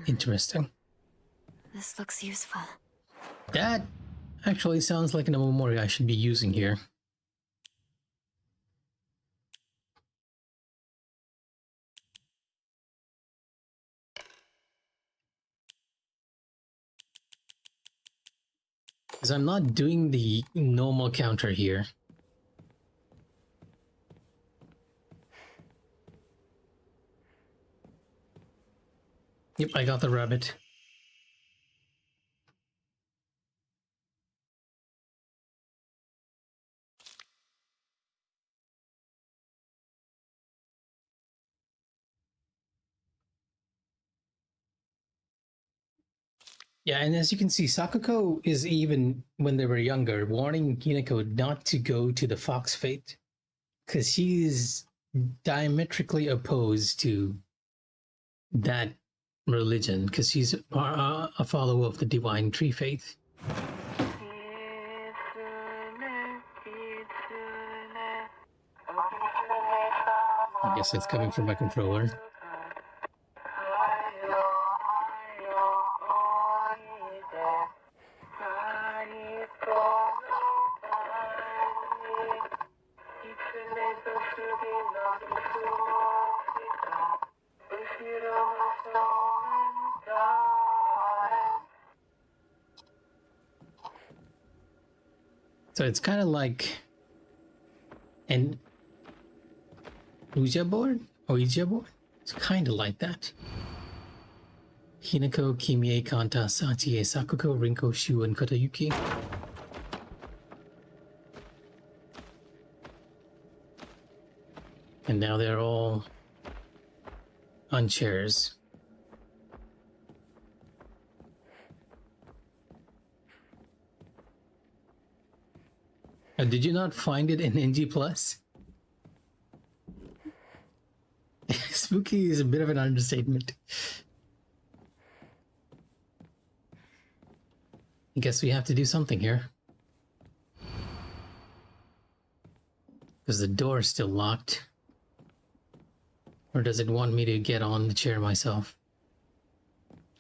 Interesting. This looks useful. That actually sounds like an Omomori I should be using here. Because I'm not doing the normal counter here. Yep, I got the rabbit. Yeah, and as you can see, Sakuko is, even when they were younger, warning Hinako not to go to the Fox Fate, because she's diametrically opposed to that religion, because she's a follower of the Divine Tree Faith. I guess it's coming from my controller. So it's kind of like an Ouija board? Ouija board? It's kind of like that. Hinako, Kimie, Kanta, Satie, Sakuko, Rinko, Shu, and Kotayuki. And now they're all on chairs. Did you not find it in NG Plus? Spooky is a bit of an understatement. I guess we have to do something here. Because the door is still locked. Or does it want me to get on the chair myself?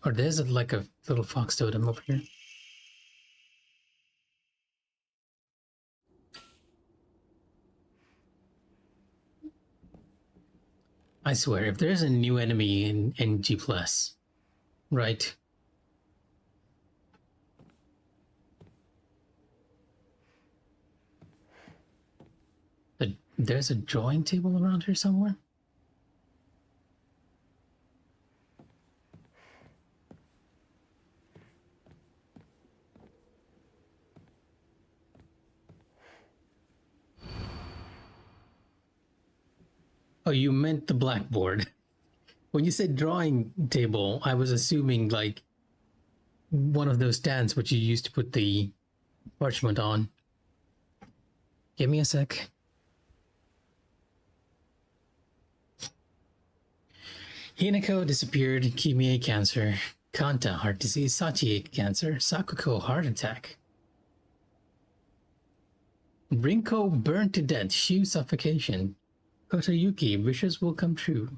Or there's like a little fox totem over here. I swear, if there's a new enemy in NG+, right? But there's a drawing table around here somewhere? Oh, you meant the blackboard. When you said drawing table, I was assuming like one of those stands which you used to put the parchment on. Give me a sec. Hinako disappeared, Kimie cancer, Kanta heart disease, Satie cancer, Sakuko heart attack. Rinko burned to death, Shu suffocation. Kotayuki, wishes will come true.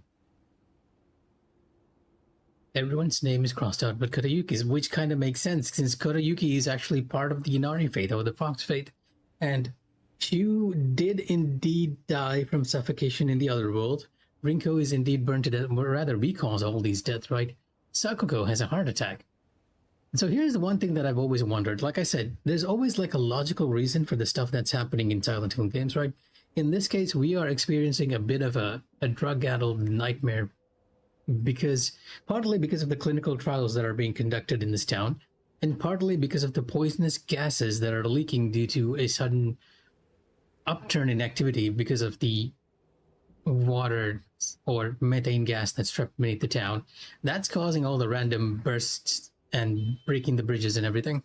Everyone's name is crossed out but Kotayuki's, which kind of makes sense since Kotayuki is actually part of the Inari fate or the Fox fate. And Shu did indeed die from suffocation in the other world. Rinko is indeed burned to death, or rather recalls all these deaths, right? Sakuko has a heart attack. So here's the one thing that I've always wondered. Like I said, there's always like a logical reason for the stuff that's happening in Silent Hill games, right? In this case, we are experiencing a bit of a drug-addled nightmare partly because of the clinical trials that are being conducted in this town, and partly because of the poisonous gases that are leaking due to a sudden upturn in activity because of the water or methane gas that's trapped beneath the town. That's causing all the random bursts and breaking the bridges and everything.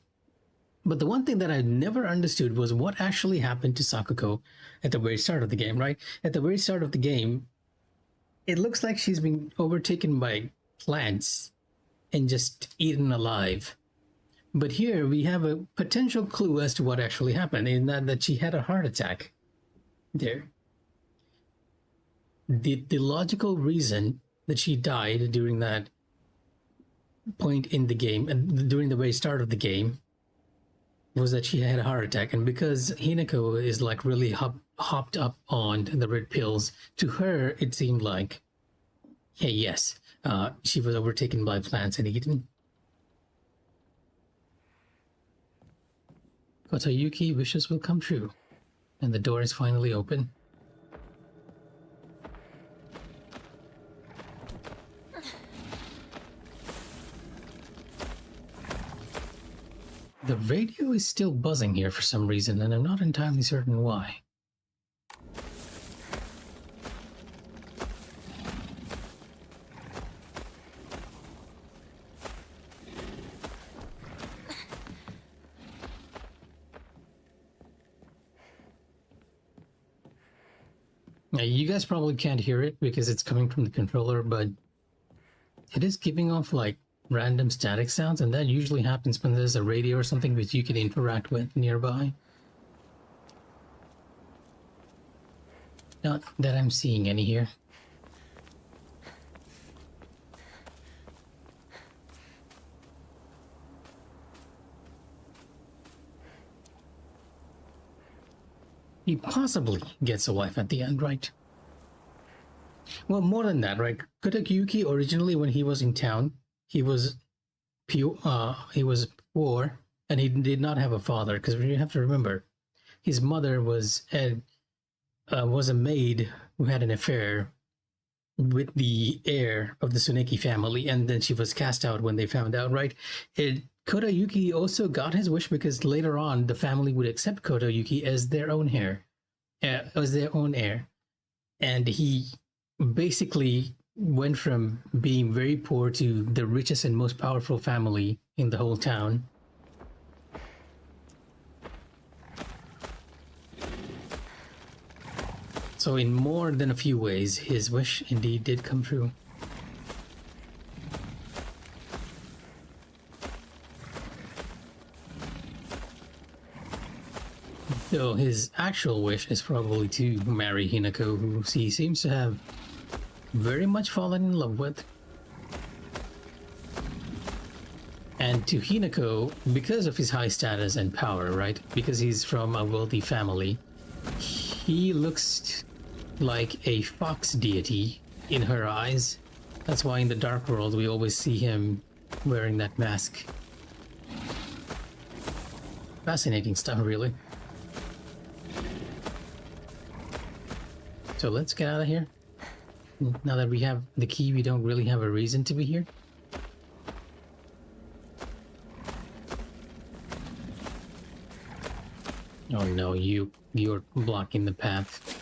But the one thing that I never understood was what actually happened to Sakuko at the very start of the game, right? At the very start of the game, it looks like she's been overtaken by plants and just eaten alive. But here we have a potential clue as to what actually happened, in that she had a heart attack there. The logical reason that she died during that point in the game, and during the very start of the game, was that she had a heart attack. And because Hinako is like really hopped up on the red pills, to her it seemed like, hey, yes, she was overtaken by plants and eaten. Kotayuki, wishes will come true. And the door is finally open. The radio is still buzzing here for some reason, and I'm not entirely certain why. Now, you guys probably can't hear it because it's coming from the controller, but it is giving off like random static sounds, and that usually happens when there's a radio or something which you can interact with nearby. Not that I'm seeing any here. He possibly gets a wife at the end, right? Well, more than that, right? Kotayuki originally, when he was in town, he was poor, and he did not have a father, because you have to remember, his mother was a maid who had an affair with the heir of the Tsuneki family, and then she was cast out when they found out, right? Kodayuki also got his wish because later on the family would accept Kodayuki as their own heir, and he basically went from being very poor to the richest and most powerful family in the whole town. So in more than a few ways, his wish indeed did come true. Though his actual wish is probably to marry Hinako, who he seems to have very much fallen in love with. And to Hinako, because of his high status and power, right? Because he's from a wealthy family, he looks like a fox deity in her eyes. That's why in the Dark World we always see him wearing that mask. Fascinating stuff, really. So let's get out of here. Now that we have the key, we don't really have a reason to be here. Oh no, you're blocking the path.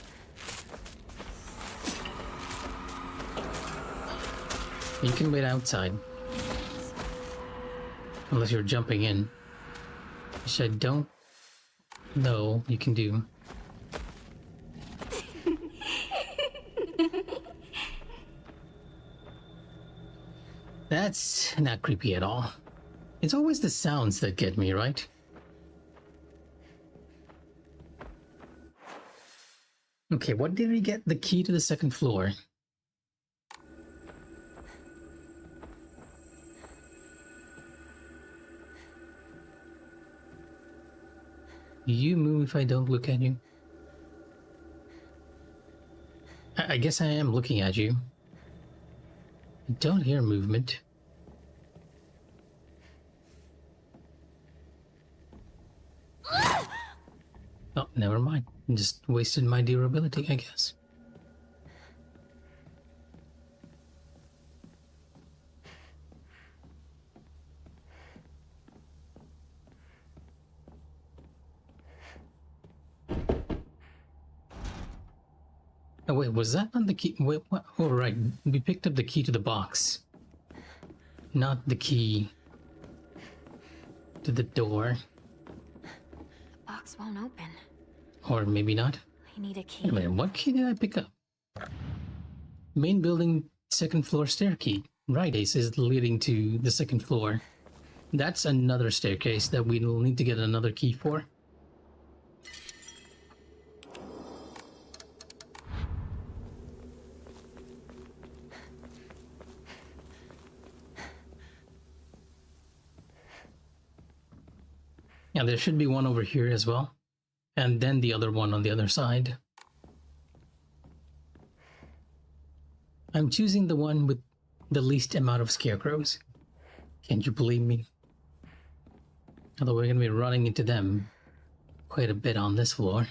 You can wait outside. Unless you're jumping in. Which I don't know you can do. That's not creepy at all. It's always the sounds that get me, right? Okay, what did we get? The key to the second floor. You move if I don't look at you. I guess I am looking at you. I don't hear movement. Oh, never mind. Just wasted my durability, I guess. Oh wait, was that not the key? Wait, what? Oh right, we picked up the key to the box. Not the key to the door. The box won't open. Or maybe not. I need a key. Wait a minute, what key did I pick up? Main building, second floor stair key. Right, Ace is leading to the second floor. That's another staircase that we'll need to get another key for. Yeah, there should be one over here as well. And then the other one on the other side. I'm choosing the one with the least amount of scarecrows. Can't you believe me? Although we're going to be running into them quite a bit on this floor.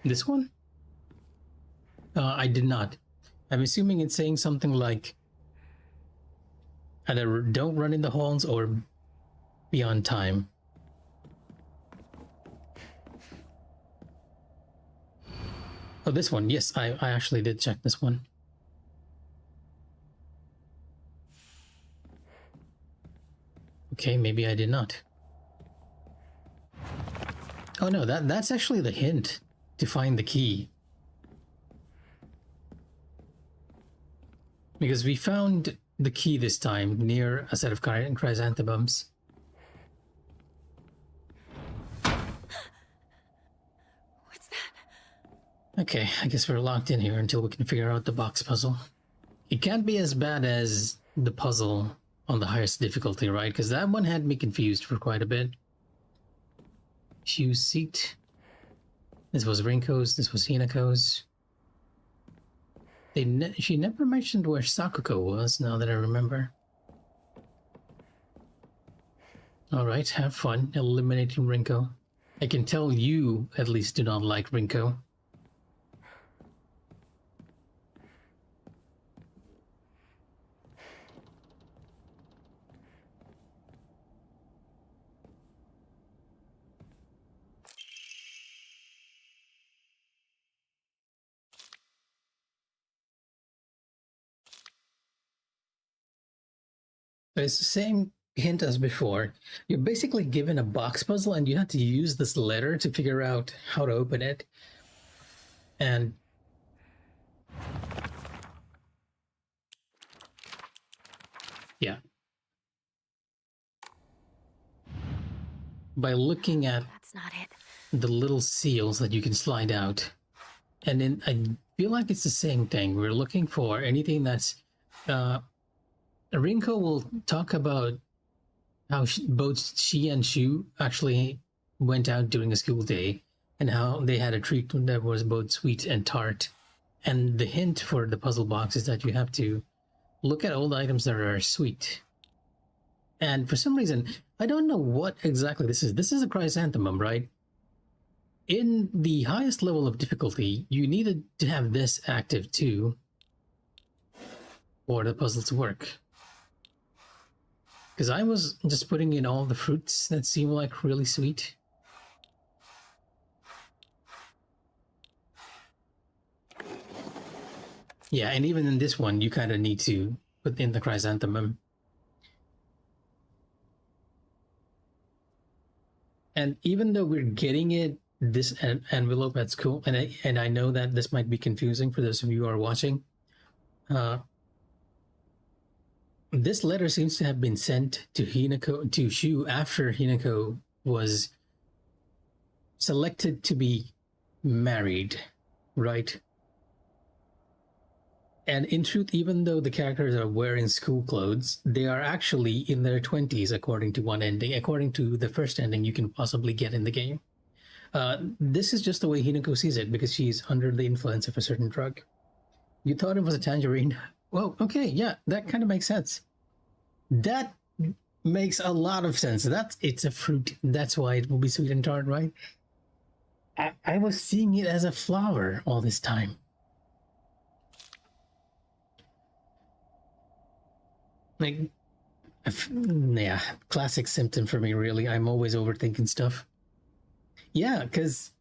This one? I did not. I'm assuming it's saying something like either don't run in the halls or be on time. Oh, this one. Yes, I actually did check this one. Okay, maybe I did not. Oh no, that's actually the hint to find the key. Because we found the key this time near a set of chrysanthemums. What's that? Okay, I guess we're locked in here until we can figure out the box puzzle. It can't be as bad as the puzzle on the highest difficulty, right? Because that one had me confused for quite a bit. Shoe seat. This was Rinko's, this was Hinako's. She never mentioned where Sakuko was, now that I remember. Alright, have fun eliminating Rinko. I can tell you, at least, do not like Rinko. It's the same hint as before. You're basically given a box puzzle and you have to use this letter to figure out how to open it. And yeah. By looking at That's not it. the little seals that you can slide out. And then I feel like it's the same thing. We're looking for anything that's Rinko will talk about how both she and Shu actually went out during a school day and how they had a treat that was both sweet and tart. And the hint for the puzzle box is that you have to look at all the items that are sweet. And for some reason, I don't know what exactly this is. This is a chrysanthemum, right? In the highest level of difficulty, you needed to have this active too for the puzzle to work. Because I was just putting in all the fruits that seem like really sweet. Yeah, and even in this one, you kind of need to put in the chrysanthemum. And even though we're getting it, this envelope at school, and I know that this might be confusing for those of you who are watching, this letter seems to have been sent to Shu after Hinako was selected to be married, right? And in truth, even though the characters are wearing school clothes, they are actually in their 20s, according to one ending, according to the first ending you can possibly get in the game. This is just the way Hinako sees it, because she's under the influence of a certain drug. You thought it was a tangerine? Well, okay, yeah, that kind of makes sense. That makes a lot of sense. It's a fruit. That's why it will be sweet and tart, right? I was seeing it as a flower all this time. Like, yeah, classic symptom for me, really. I'm always overthinking stuff. Yeah, because,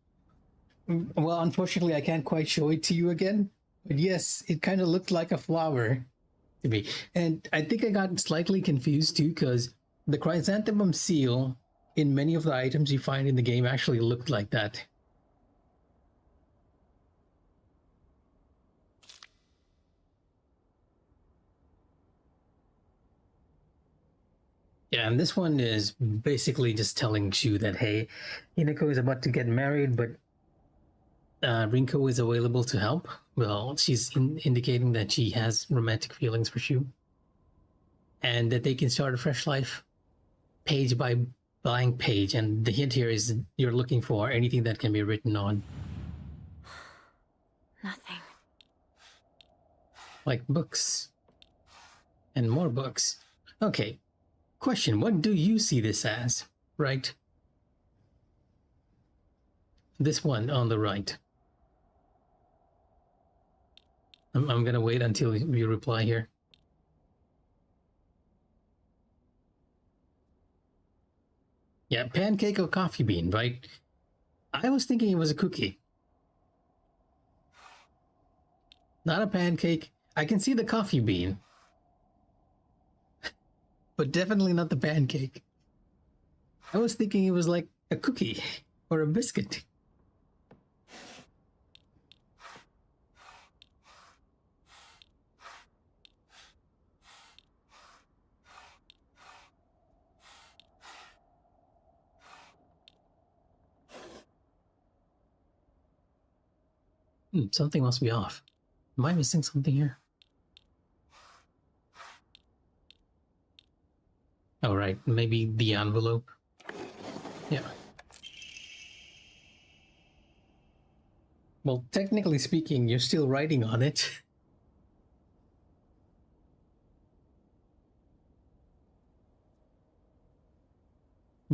well, unfortunately, I can't quite show it to you again. But yes, it kind of looked like a flower to me. And I think I got slightly confused too, because the chrysanthemum seal in many of the items you find in the game actually looked like that. Yeah, and this one is basically just telling Shu that, hey, Hinako is about to get married, but Rinko is available to help. Well, she's indicating that she has romantic feelings for Shu. And that they can start a fresh life, page by blank page. And the hint here is you're looking for anything that can be written on. Nothing. Like books. And more books. Okay. Question, what do you see this as? Right? This one on the right. I'm gonna wait until you reply here. Yeah, pancake or coffee bean, right? I was thinking it was a cookie. Not a pancake. I can see the coffee bean. But definitely not the pancake. I was thinking it was like a cookie or a biscuit. Something must be off. Am I missing something here? Oh, right. Maybe the envelope. Yeah. Well, technically speaking, you're still writing on it.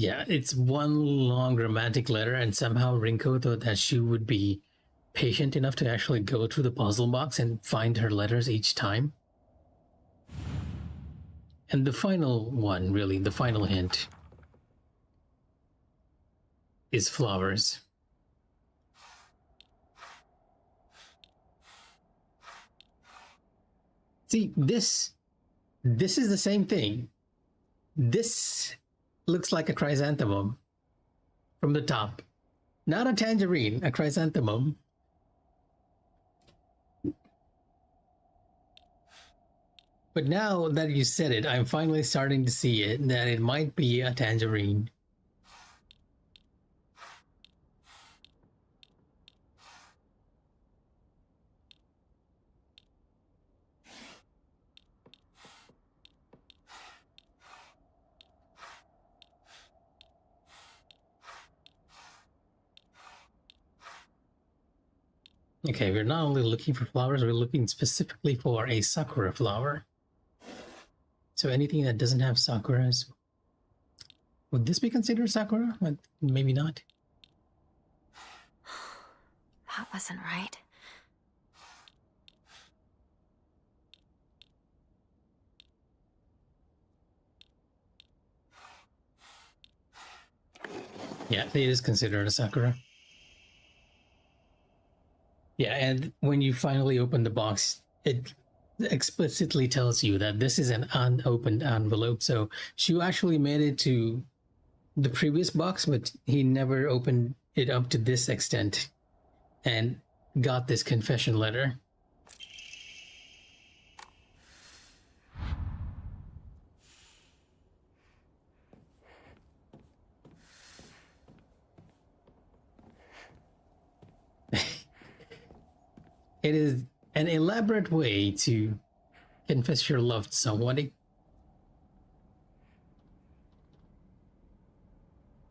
Yeah, it's one long romantic letter, and somehow Rinko thought that she would be patient enough to actually go through the puzzle box and find her letters each time. And the final one, really, the final hint, is flowers. See, this is the same thing. This looks like a chrysanthemum from the top. Not a tangerine, a chrysanthemum. But now that you said it, I'm finally starting to see it, that it might be a tangerine. Okay, we're not only looking for flowers, we're looking specifically for a sakura flower. So anything that doesn't have sakuras, would this be considered sakura? Maybe not. That wasn't right. Yeah, it is considered a sakura. Yeah, and when you finally open the box, it explicitly tells you that this is an unopened envelope. So Shu actually made it to the previous box, but he never opened it up to this extent and got this confession letter. It is an elaborate way to confess your love to somebody.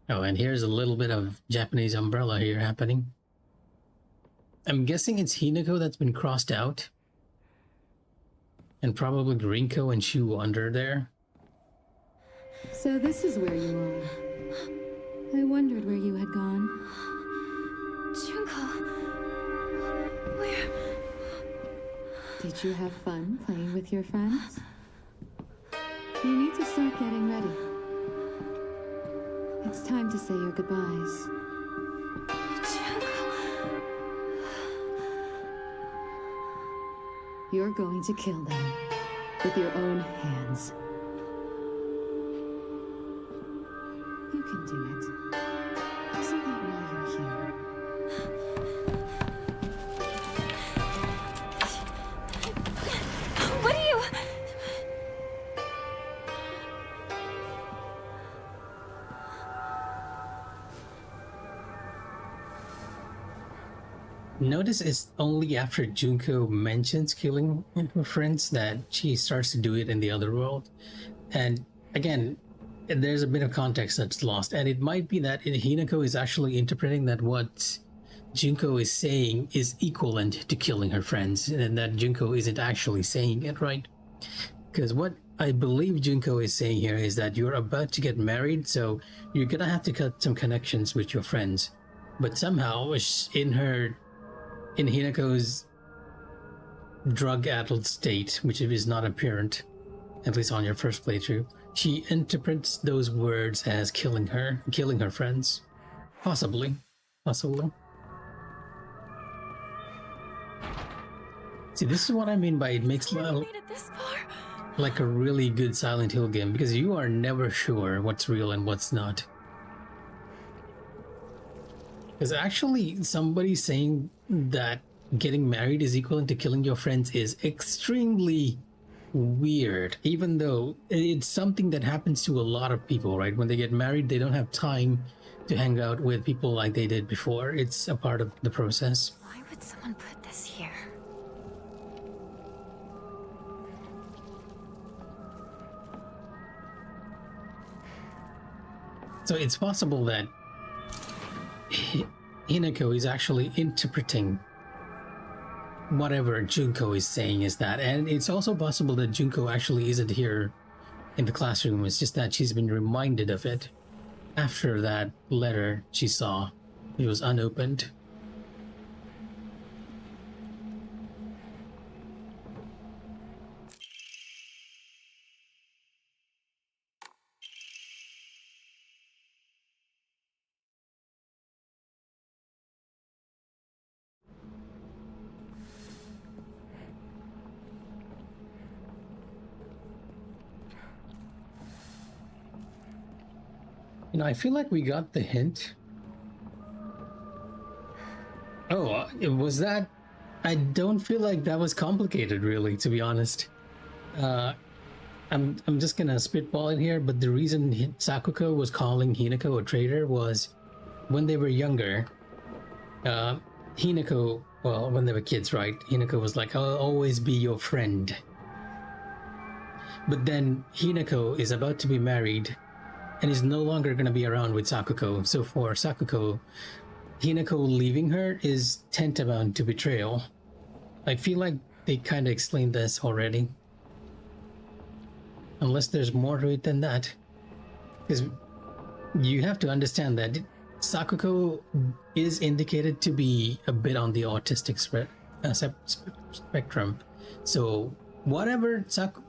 Oh, and here's a little bit of Japanese umbrella here happening. I'm guessing it's Hinako that's been crossed out. And probably Rinko and Shu under there. So this is where you are. I wondered where you had gone. Junko. Where? Did you have fun playing with your friends? You need to start getting ready. It's time to say your goodbyes. Junko. You're going to kill them with your own hands. You can do it. Isn't that why you're here? What are you? Notice it's only after Junko mentions killing her friends that she starts to do it in the other world. And again, there's a bit of context that's lost, and it might be that Hinako is actually interpreting that what Junko is saying is equivalent to killing her friends, and that Junko isn't actually saying it, right? Because what I believe Junko is saying here is that you're about to get married, so you're gonna have to cut some connections with your friends. But somehow, in Hinako's drug-addled state, which is not apparent, at least on your first playthrough, she interprets those words as killing her friends. Possibly. See, this is what I mean by it makes Made it this far. like a really good Silent Hill game, because you are never sure what's real and what's not. Because actually, somebody saying that getting married is equivalent to killing your friends is extremely weird, even though it's something that happens to a lot of people, right? When they get married, they don't have time to hang out with people like they did before. It's a part of the process. Why would someone put this here? So it's possible that Hinako is actually interpreting whatever Junko is saying is that, and it's also possible that Junko actually isn't here in the classroom. It's just that she's been reminded of it after that letter she saw. It was unopened. You know, I feel like we got the hint. Oh, was that? I don't feel like that was complicated, really, to be honest. I'm just gonna spitball it here, but the reason Sakuko was calling Hinako a traitor was when they were younger. Hinako, well, when they were kids, right? Hinako was like, "I'll always be your friend." But then Hinako is about to be married and is no longer going to be around with Sakuko. So for Sakuko, Hinako leaving her is tantamount to betrayal. I feel like they kind of explained this already. Unless there's more to it than that. Because you have to understand that Sakuko is indicated to be a bit on the autistic spectrum. So whatever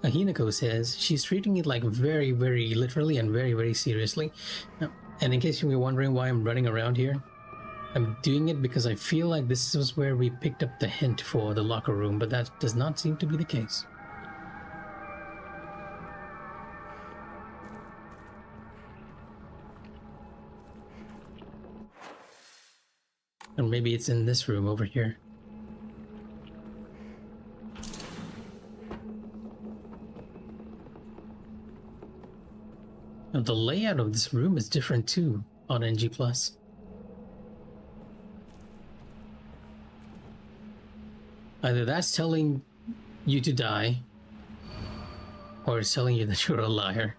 Hinako says, she's treating it like very, very literally and very, very seriously. And in case you were wondering why I'm running around here, I'm doing it because I feel like this was where we picked up the hint for the locker room, but that does not seem to be the case. Or maybe it's in this room over here. Now, the layout of this room is different too on NG+. Either that's telling you to die, or it's telling you that you're a liar.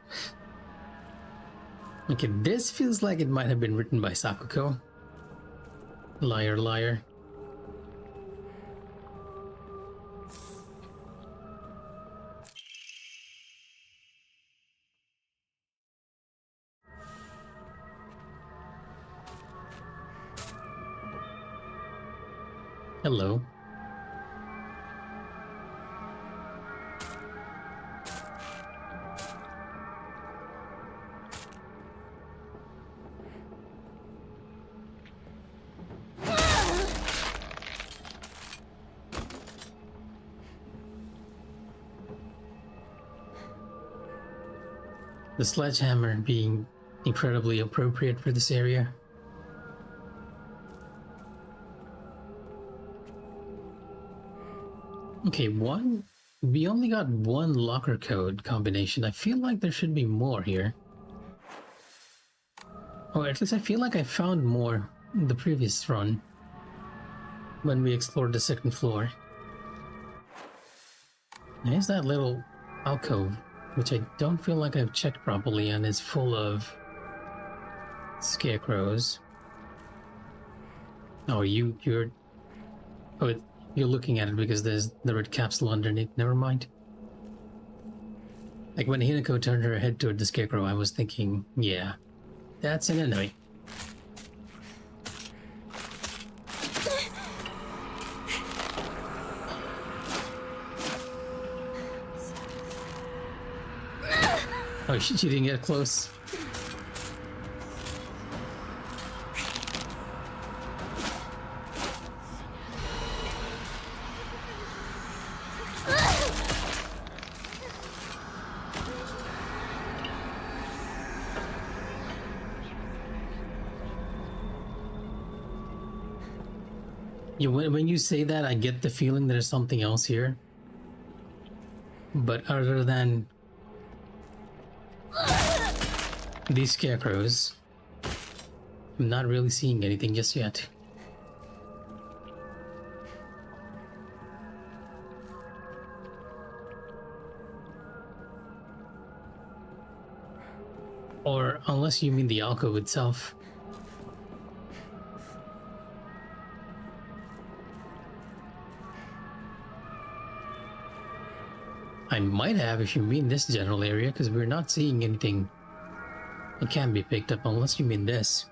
Okay, this feels like it might have been written by Sakuko. Liar, liar. Hello. The sledgehammer being incredibly appropriate for this area. Okay, we only got one locker code combination. I feel like there should be more here. Or at least I feel like I found more in the previous run when we explored the second floor. There's that little alcove, which I don't feel like I've checked properly and is full of scarecrows. Oh, you're looking at it because there's the red capsule underneath. Never mind. Like when Hinako turned her head toward the scarecrow, I was thinking, yeah, that's an enemy. Oh, she didn't get close. Yeah, when you say that, I get the feeling there's something else here. But other than these scarecrows, I'm not really seeing anything just yet. Or unless you mean the alcove itself. I might have if you mean this general area, because we're not seeing anything It can't be picked up unless you mean this.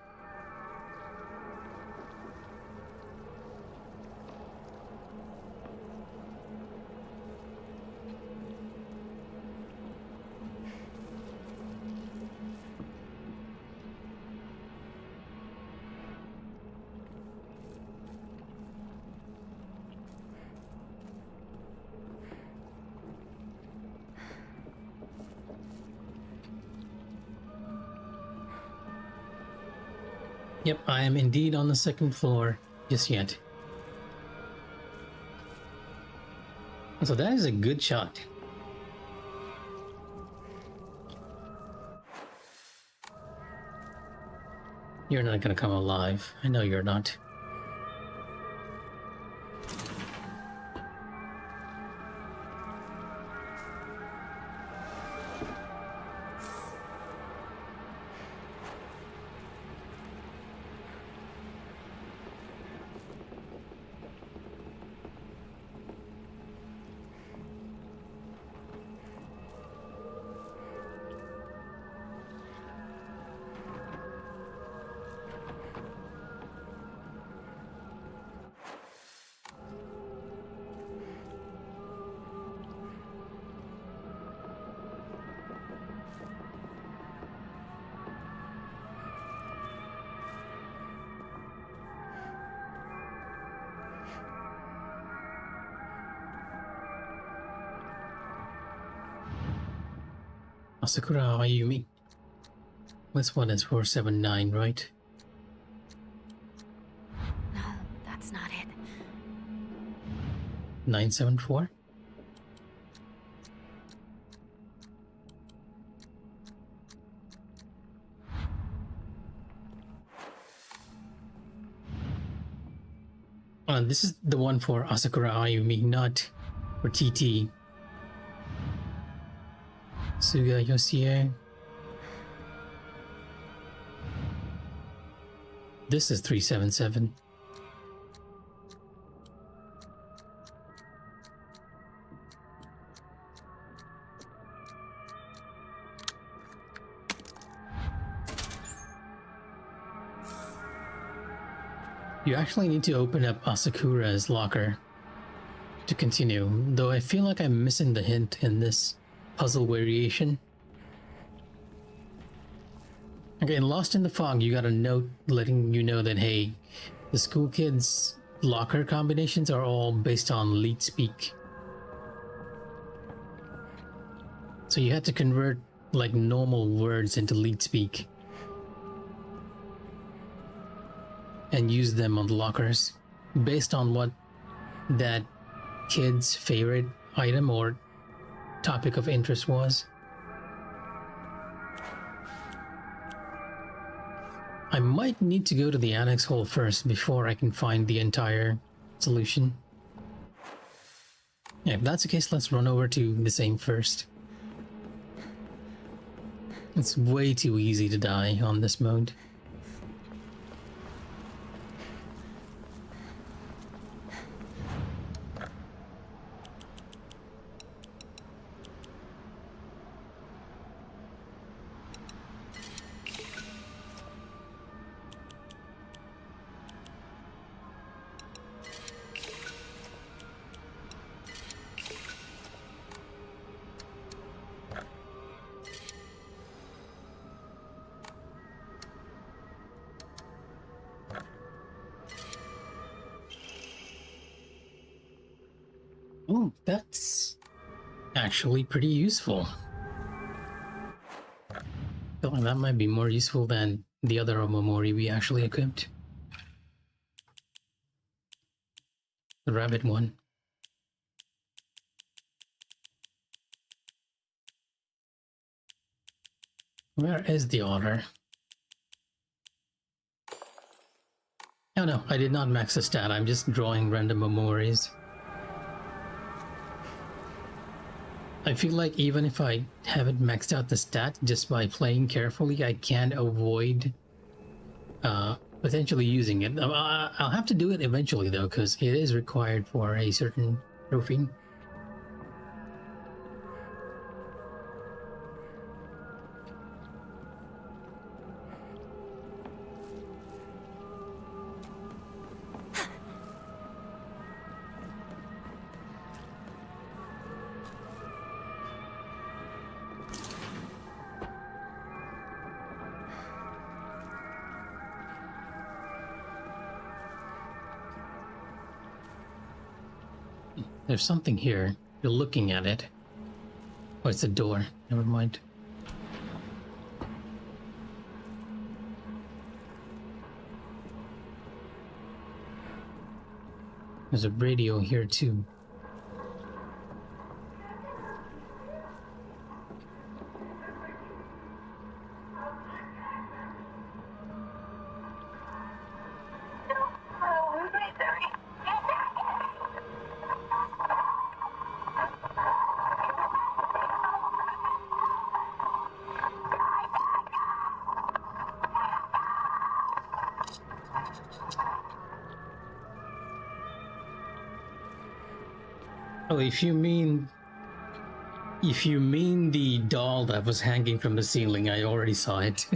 Yep, I am indeed on the second floor just yet. So that is a good shot. You're not gonna come alive. I know you're not. Asakura Ayumi. This one is 479, right? No, that's not it. 974? This is the one for Asakura Ayumi, not for TT. Suga Yosie. This is 377. You actually need to open up Asakura's locker to continue, though I feel like I'm missing the hint in this puzzle variation. Okay, in Lost in the Fog, you got a note letting you know that, hey, the school kids' locker combinations are all based on lead speak. So you had to convert like normal words into lead speak and use them on the lockers based on what that kid's favorite item or topic of interest was. I might need to go to the annex hall first before I can find the entire solution. Yeah, if that's the case, let's run over to the same first. It's way too easy to die on this mode. Oh, that's actually pretty useful. I feel like that might be more useful than the other Omamori we actually equipped. The rabbit one. Where is the otter? Oh no, I did not max the stat, I'm just drawing random memories. I feel like even if I haven't maxed out the stat, just by playing carefully, I can avoid potentially using it. I'll have to do it eventually though, because it is required for a certain trophy. There's something here. You're looking at it. Oh, it's a door. Never mind. There's a radio here too. Oh, if you mean the doll that was hanging from the ceiling, I already saw it.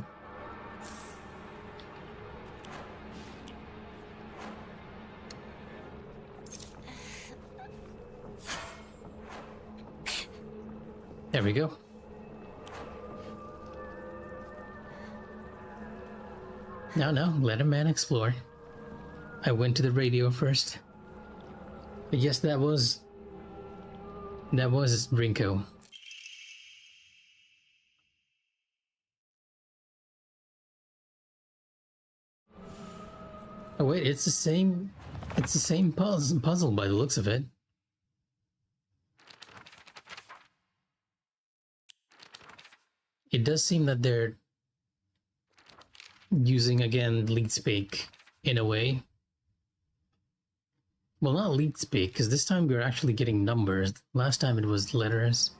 There we go. No, let a man explore. I went to the radio first. But yes, that was Rinko. Oh wait, it's the same puzzle by the looks of it. It does seem that they're using again lead speak in a way. Well, not lead speak, because this time we're actually getting numbers. Last time it was letters.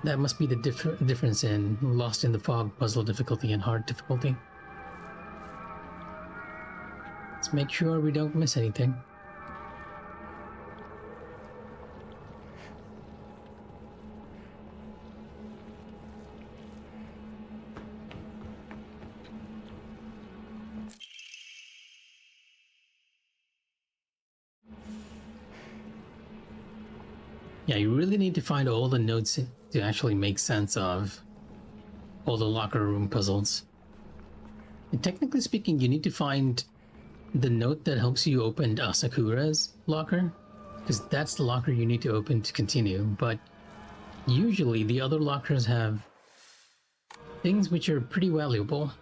That must be the difference in Lost in the Fog puzzle difficulty and hard difficulty. Let's make sure we don't miss anything. Yeah, you really need to find all the notes to actually make sense of all the locker room puzzles. And technically speaking, you need to find the note that helps you open Asakura's locker, because that's the locker you need to open to continue. But usually the other lockers have things which are pretty valuable.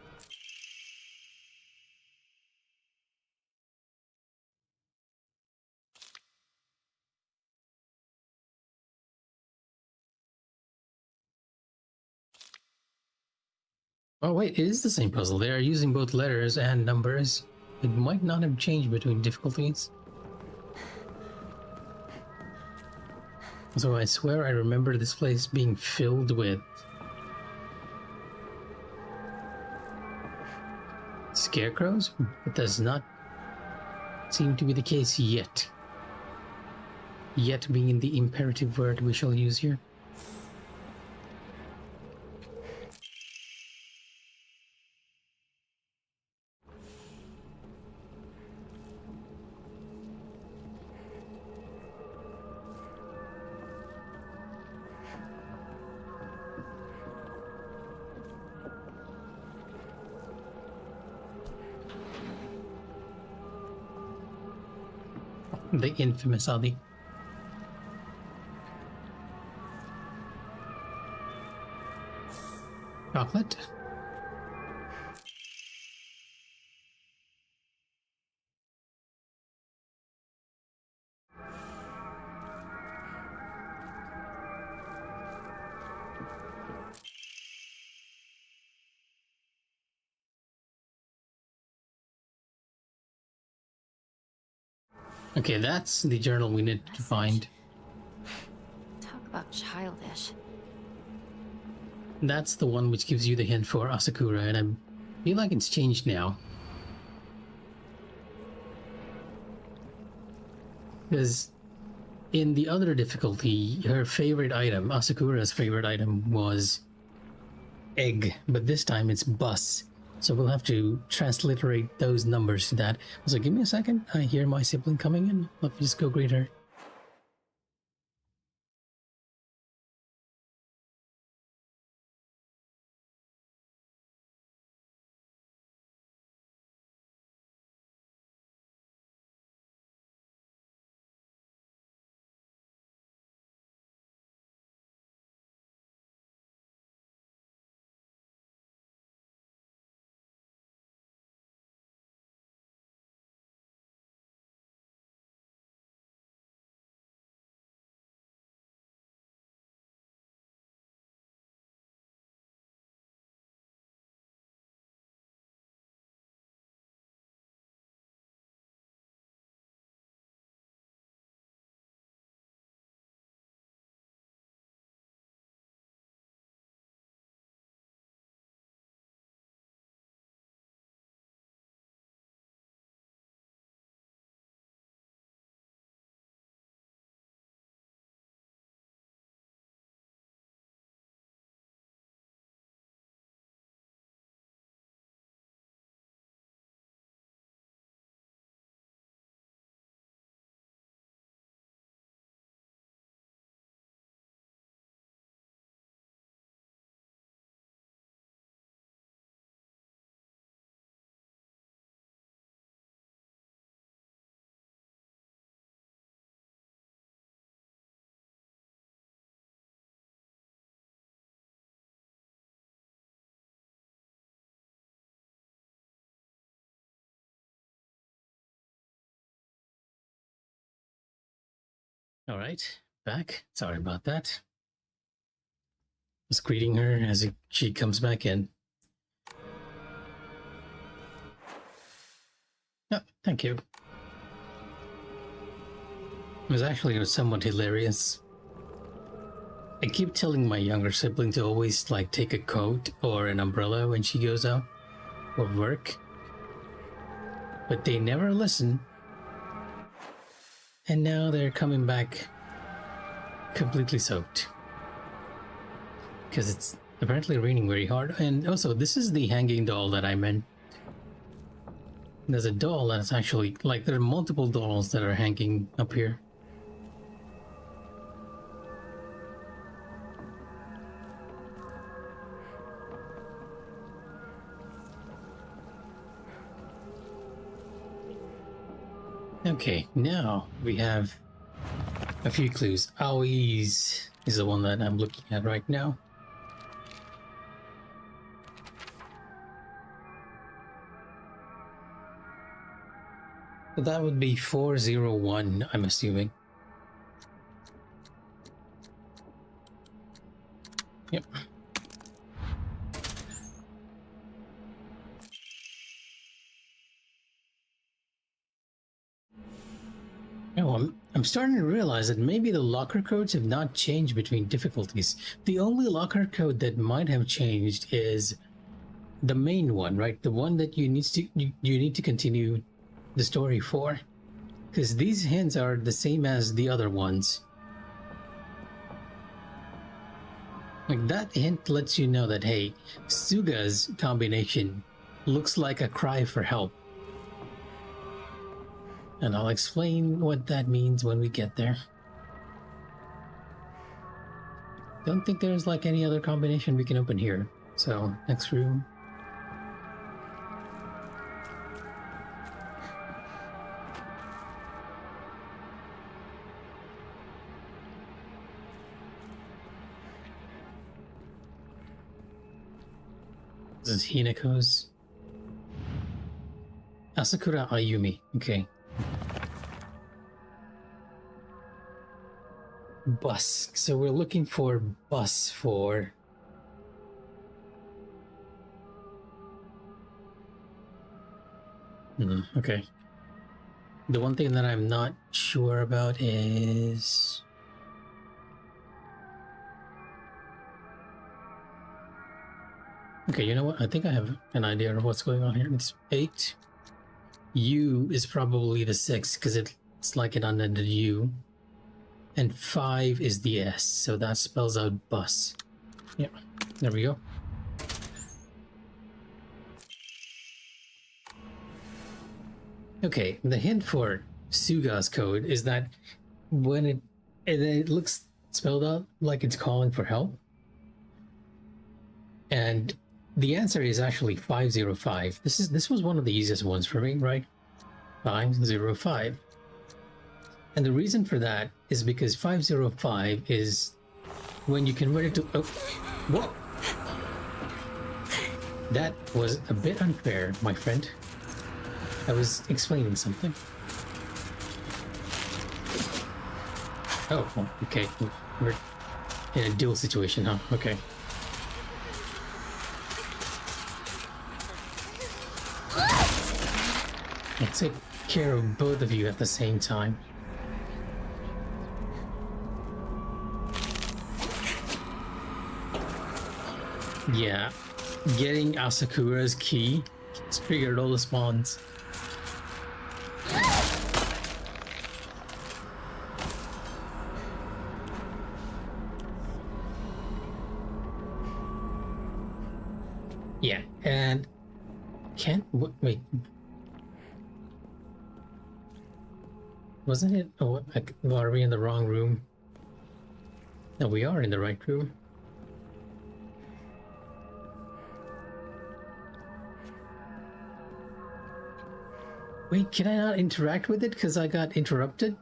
Oh wait, it is the same puzzle. They are using both letters and numbers. It might not have changed between difficulties. So I swear I remember this place being filled with scarecrows. It does not seem to be the case yet. Yet being the imperative word we shall use here. The infamous Ali. Chocolate. Okay, that's the journal we need to find. Talk about childish. That's the one which gives you the hint for Asakura, and I feel like it's changed now. Because in the other difficulty, her favorite item, Asakura's favorite item, was egg, but this time it's bus. So we'll have to transliterate those numbers to that. So give me a second. I hear my sibling coming in. Let me just go greet her. All right, back. Sorry about that. Just greeting her as she comes back in. Oh, thank you. It was actually somewhat hilarious. I keep telling my younger sibling to always like take a coat or an umbrella when she goes out for work, but they never listen. And now they're coming back completely soaked because it's apparently raining very hard. And also, this is the hanging doll that I meant. There's a doll that's actually like there are multiple dolls that are hanging up here. Okay, now we have a few clues. Aoi's is the one that I'm looking at right now. So that would be 401, I'm assuming. Yep. Oh, I'm starting to realize that maybe the locker codes have not changed between difficulties. The only locker code that might have changed is the main one, right? The one that you need to continue the story for, because these hints are the same as the other ones. Like that hint lets you know that hey, Suga's combination looks like a cry for help. And I'll explain what that means when we get there. Don't think there's like any other combination we can open here. So, next room. This is Hinako's. Asakura Ayumi. Okay. Bus. So we're looking for bus for... okay. The one thing that I'm not sure about is... okay, you know what? I think I have an idea of what's going on here. It's 8. U is probably the 6 because it's like an unended U. And 5 is the S, so that spells out bus. Yeah, there we go. Okay, the hint for Suga's code is that when it looks spelled out like it's calling for help. And the answer is actually 505. This was one of the easiest ones for me, right? 505. And the reason for that is because 505 is when you convert it to... oh, what? That was a bit unfair, my friend. I was explaining something. Oh, okay. We're in a dual situation, huh? Okay. I'll take care of both of you at the same time. Yeah, getting Asakura's key has triggered all the spawns. Yeah, and can't wait. Wasn't it? Oh, are we in the wrong room? No, we are in the right room. Wait, can I not interact with it because I got interrupted?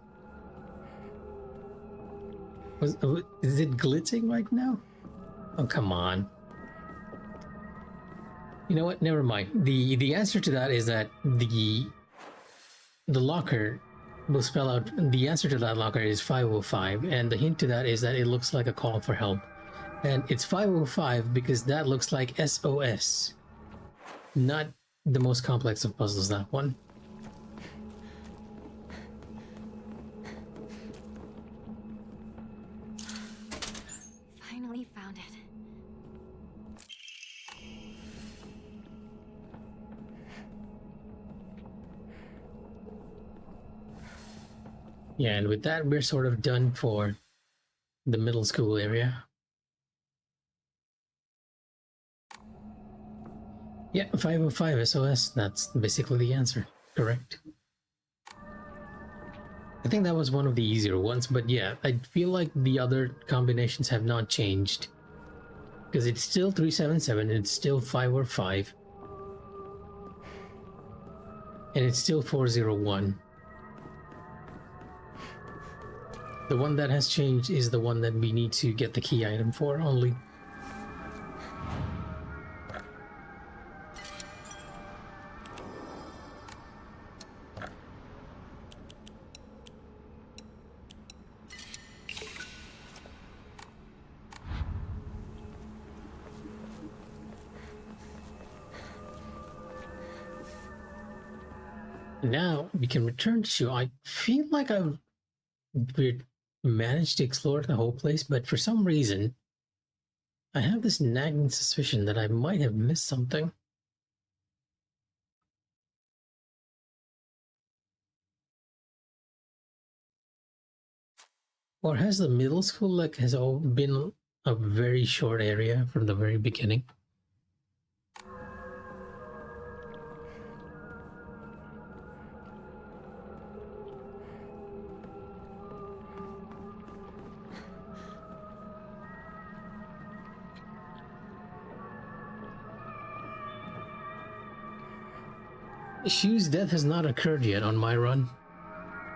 Is it glitching right now? Oh, come on. You know what? Never mind. The answer to that is that the locker will spell out the answer to that locker is 505, and the hint to that is that it looks like a call for help. And it's 505 because that looks like SOS. Not the most complex of puzzles, that one. Finally found it. Yeah, and with that, we're sort of done for the middle school area. Yeah, 505 SOS, that's basically the answer. Correct. I think that was one of the easier ones, but yeah, I feel like the other combinations have not changed. Because it's still 377, it's still 505. And it's still 401. The one that has changed is the one that we need to get the key item for only. Now we can return to. I feel like we've managed to explore the whole place, but for some reason, I have this nagging suspicion that I might have missed something. Or has the middle school like has all been a very short area from the very beginning? Shu's death has not occurred yet on my run.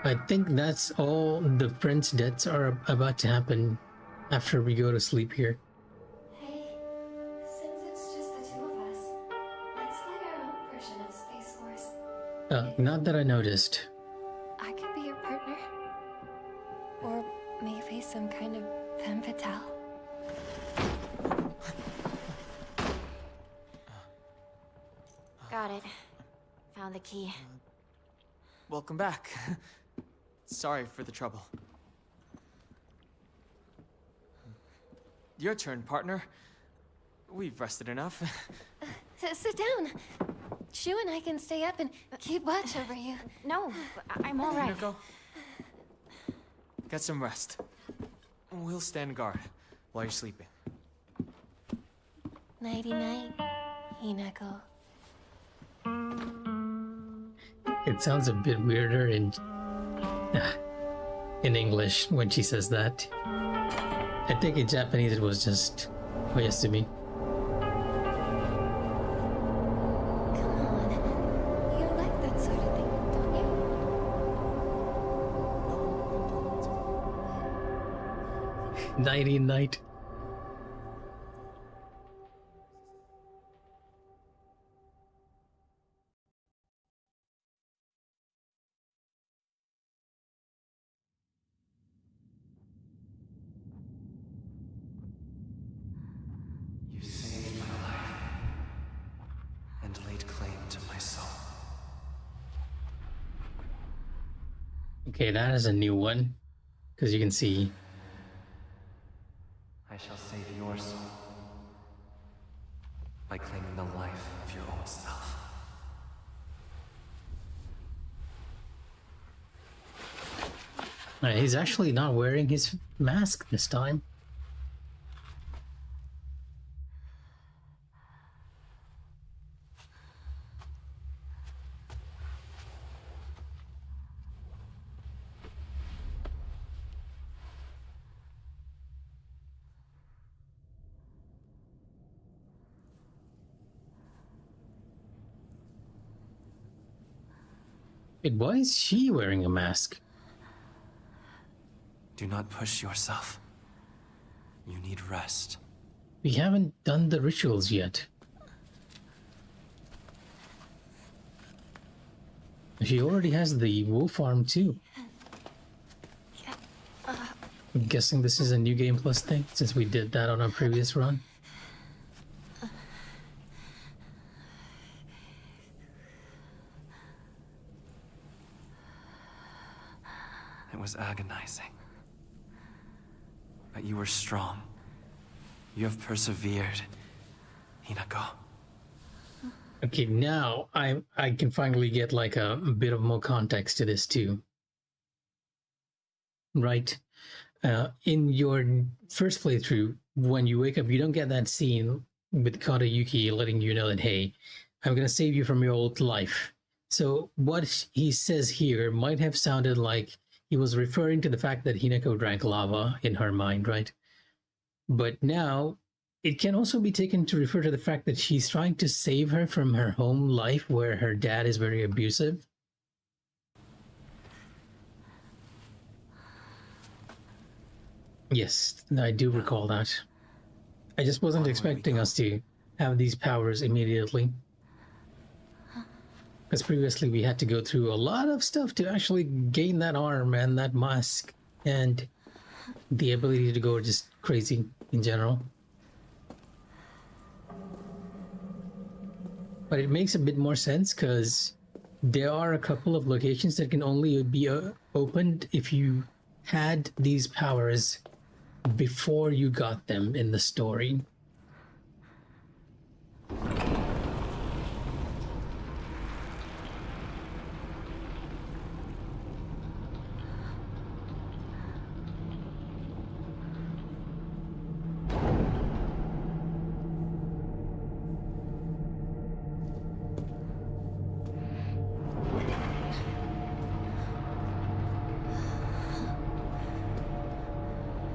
I think that's all the friends' deaths are about to happen after we go to sleep here. Hey, since it's just the two of us, let's fight our own version of Space Force. Not that I noticed. I could be your partner. Or may face some kind of femme fatale. Got it. Found the key. Welcome back. Sorry for the trouble. Your turn, partner. We've rested enough. Sit down. Shu and I can stay up and keep watch over you. No, I'm all right. Go. Get some rest. We'll stand guard while you're sleeping. Nighty-night, Hinako. It sounds a bit weirder in English when she says that. I think in Japanese it was just Oyasumi. Come on. You like that sort of thing, don't you? Nighty night. You saved my life and laid claim to my soul. Okay, that is a new one. Because you can see. I shall save your soul by claiming the life of your old self. He's actually not wearing his mask this time. Wait, why is she wearing a mask? Do not push yourself. You need rest. We haven't done the rituals yet. She already has the wolf arm too. I'm guessing this is a new game plus thing since we did that on our previous run. It was agonizing. But you were strong. You have persevered, Hinako. Okay, now I can finally get like a bit of more context to this too. Right? In your first playthrough, when you wake up, you don't get that scene with Kadayuki letting you know that, hey, I'm gonna save you from your old life. So what he says here might have sounded like he was referring to the fact that Hinako drank lava in her mind, right? But now it can also be taken to refer to the fact that she's trying to save her from her home life where her dad is very abusive. Yes, I do recall that. I just wasn't expecting us to have these powers immediately. Because previously we had to go through a lot of stuff to actually gain that arm and that mask and the ability to go just crazy in general. But it makes a bit more sense because there are a couple of locations that can only be opened if you had these powers before you got them in the story.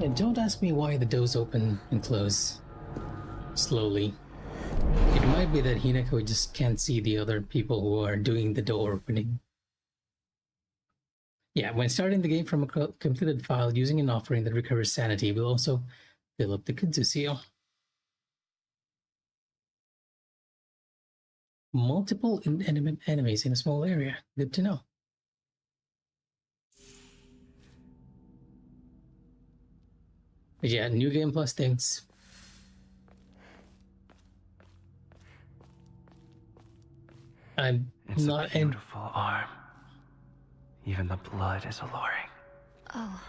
And don't ask me why the doors open and close slowly. It might be that Hinako just can't see the other people who are doing the door opening. Yeah, when starting the game from a completed file using an offering that recovers sanity will also fill up the Kudzu seal. Multiple inanimate enemies in a small area. Good to know. But yeah, new game plus things. It's a beautiful arm. Even the blood is alluring. Oh.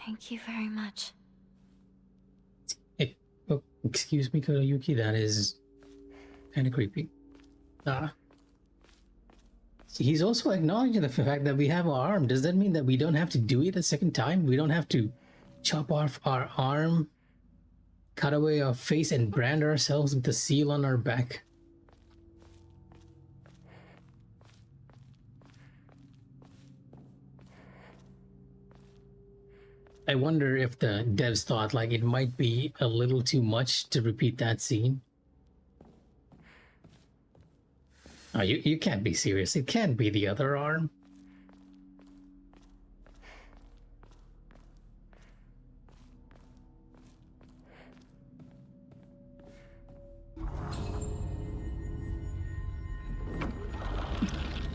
Thank you very much. Oh, excuse me, Kadayuki, that is kind of creepy. He's also acknowledging the fact that we have our arm. Does that mean that we don't have to do it a second time? We don't have to chop off our arm, cut away our face, and brand ourselves with the seal on our back? I wonder if the devs thought like it might be a little too much to repeat that scene. Oh, you can't be serious. It can't be the other arm.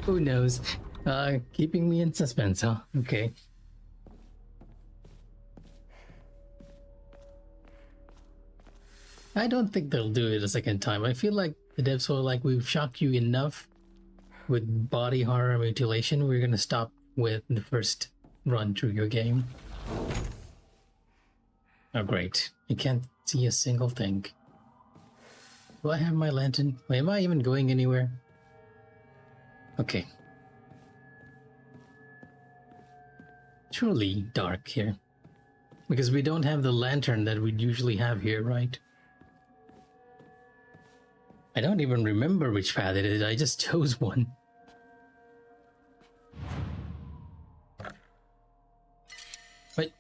Who knows? Keeping me in suspense, huh? Okay. I don't think they'll do it a second time. I feel like the devs were like, we've shocked you enough with body horror mutilation. We're gonna stop with the first run through your game. Oh, great. I can't see a single thing. Do I have my lantern? Wait, am I even going anywhere? Okay. Truly dark here. Because we don't have the lantern that we'd usually have here, right? I don't even remember which path it is. I just chose one. Wait.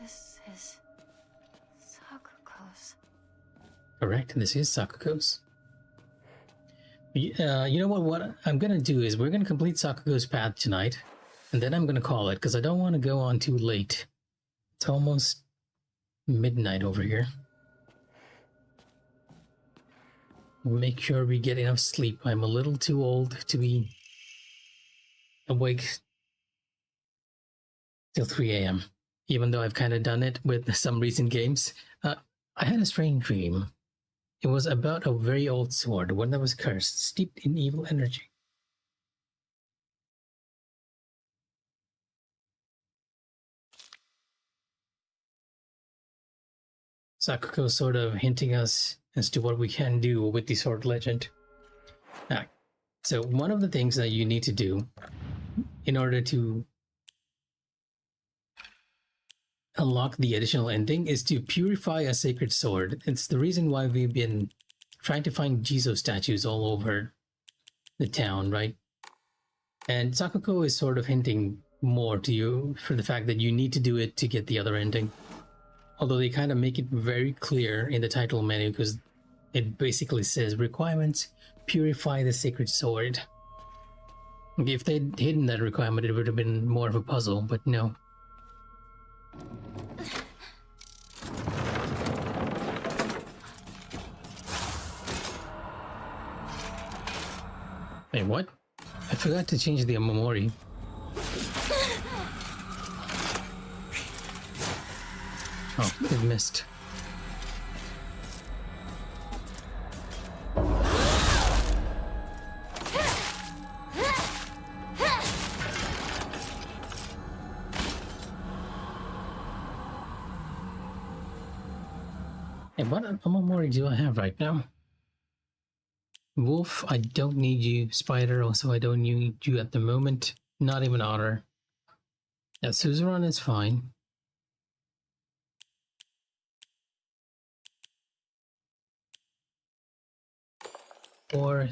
This is Sakuko's. Correct. This is Sakuko's. You know what I'm gonna do is we're gonna complete Sakuko's path tonight, and then I'm gonna call it because I don't want to go on too late. It's almost midnight over here. make sure we get enough sleep. I'm a little too old to be awake till 3 a.m., even though I've kind of done it with some recent games. I had a strange dream. It was about a very old sword, one that was cursed, steeped in evil energy. Sakuko sort of hinting us as to what we can do with the sword legend. So one of the things that you need to do in order to unlock the additional ending is to purify a sacred sword. It's the reason why we've been trying to find Jizo statues all over the town, right? And Sakuko is sort of hinting more to you for the fact that you need to do it to get the other ending. Although they kind of make it very clear in the title menu because it basically says requirements, purify the sacred sword. If they'd hidden that requirement, it would have been more of a puzzle, but no. Wait, what? I forgot to change the Omamori. Oh, it missed. Hey, what Omamori do I have right now? Wolf, I don't need you. Spider, also I don't need you at the moment. Not even Otter. Yeah, Suzerain is fine. Or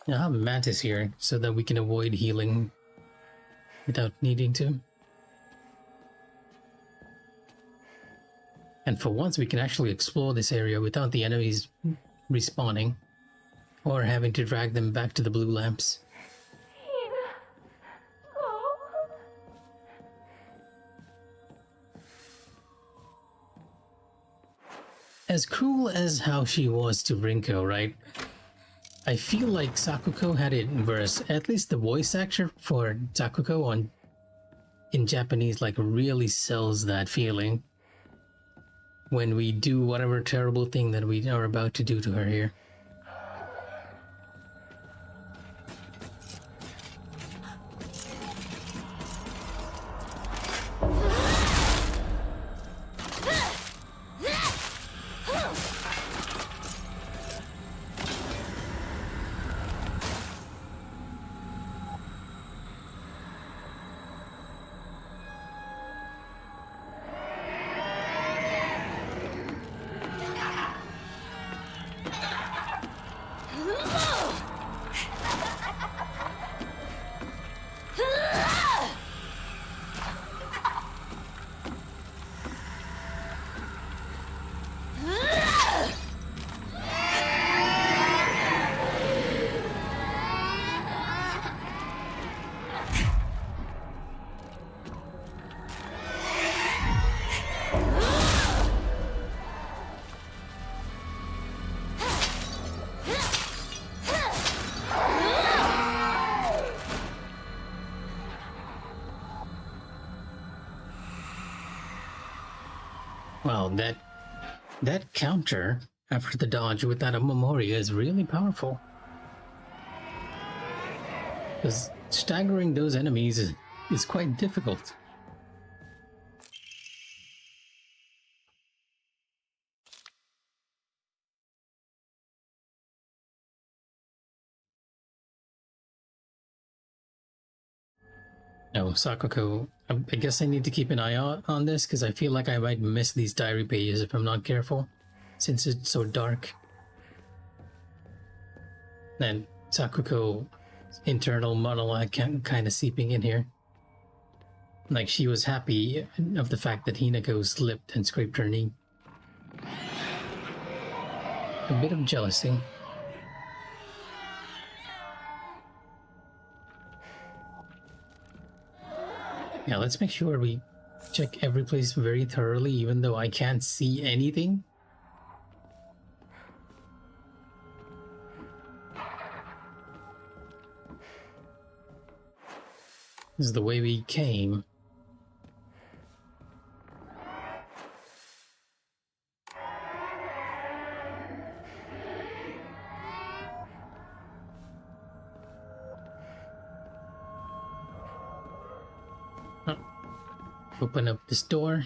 I have Mantis here so that we can avoid healing without needing to. And for once we can actually explore this area without the enemies respawning or having to drag them back to the blue lamps. As cruel as how she was to Rinko, right? I feel like Sakuko had it worse. At least the voice actor for Sakuko in Japanese like really sells that feeling when we do whatever terrible thing that we are about to do to her here. Wow, that counter after the dodge with that Omamori is really powerful. Because staggering those enemies is quite difficult. No, Sakuko, I guess I need to keep an eye out on this because I feel like I might miss these diary pages if I'm not careful, since it's so dark. And Sakuko internal monologue kind of seeping in here. Like she was happy of the fact that Hinako slipped and scraped her knee. a bit of jealousy. Yeah, let's make sure we check every place very thoroughly, even though I can't see anything. This is the way we came. Oh. Open up this door.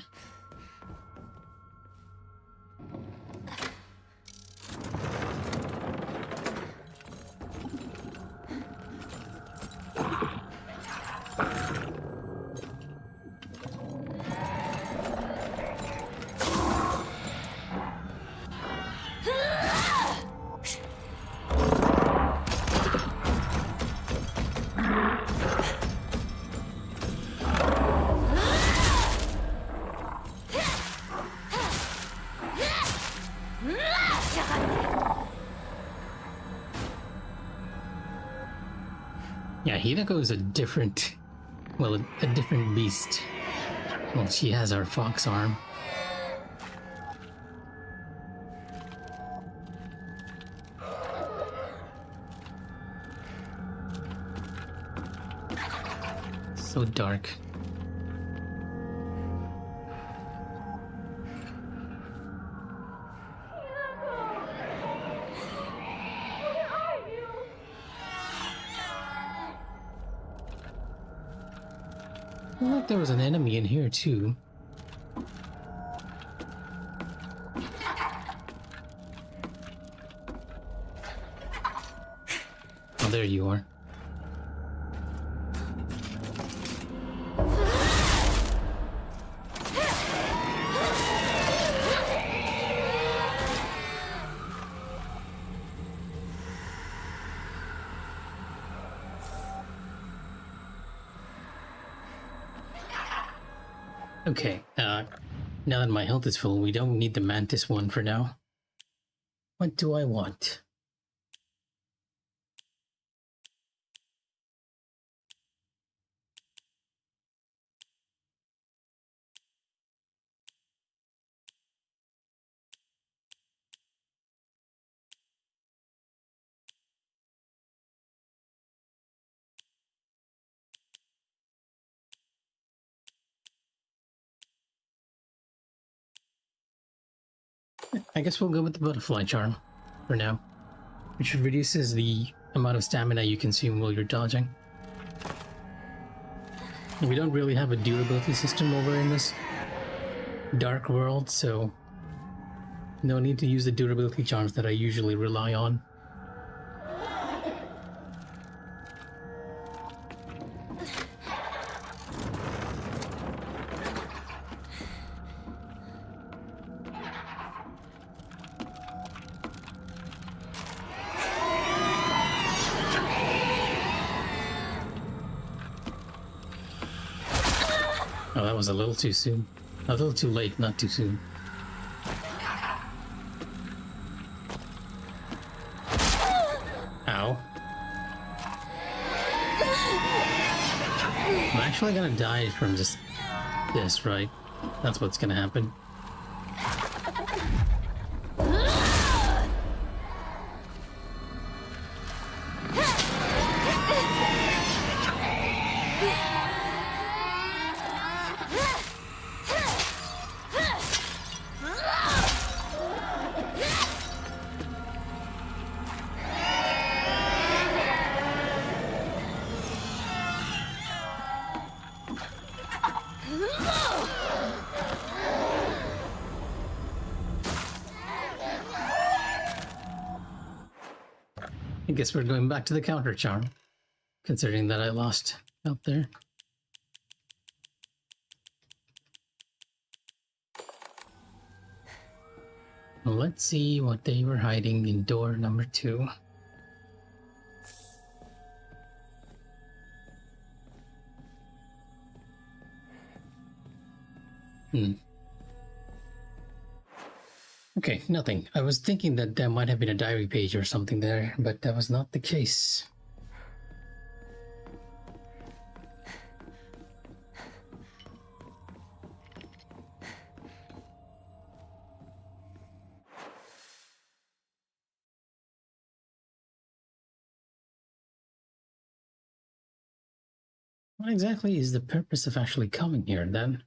Yeah, Hinako is a different, well, a different beast. Well, she has our fox arm. So dark. I feel like there was an enemy in here too. Oh, there you are. Okay, now that my health is full, we don't need the mantis one for now. What do I want? I guess we'll go with the butterfly charm for now, which reduces the amount of stamina you consume while you're dodging. We don't really have a durability system over in this dark world, so no need to use the durability charms that I usually rely on. Oh, that was a little too soon. A little too late, not too soon. Ow. I'm actually gonna die from just this, right? That's what's gonna happen. I guess we're going back to the counter charm, considering that I lost out there. Well, let's see what they were hiding in door number 2. Okay, nothing. I was thinking that there might have been a diary page or something there, but that was not the case. What exactly is the purpose of actually coming here then?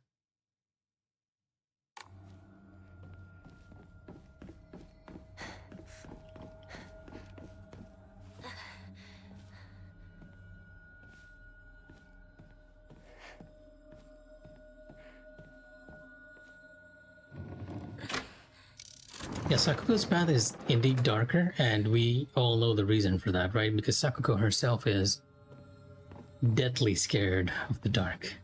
Yeah, Sakuko's path is indeed darker, and we all know the reason for that, right? Because Sakuko herself is deathly scared of the dark.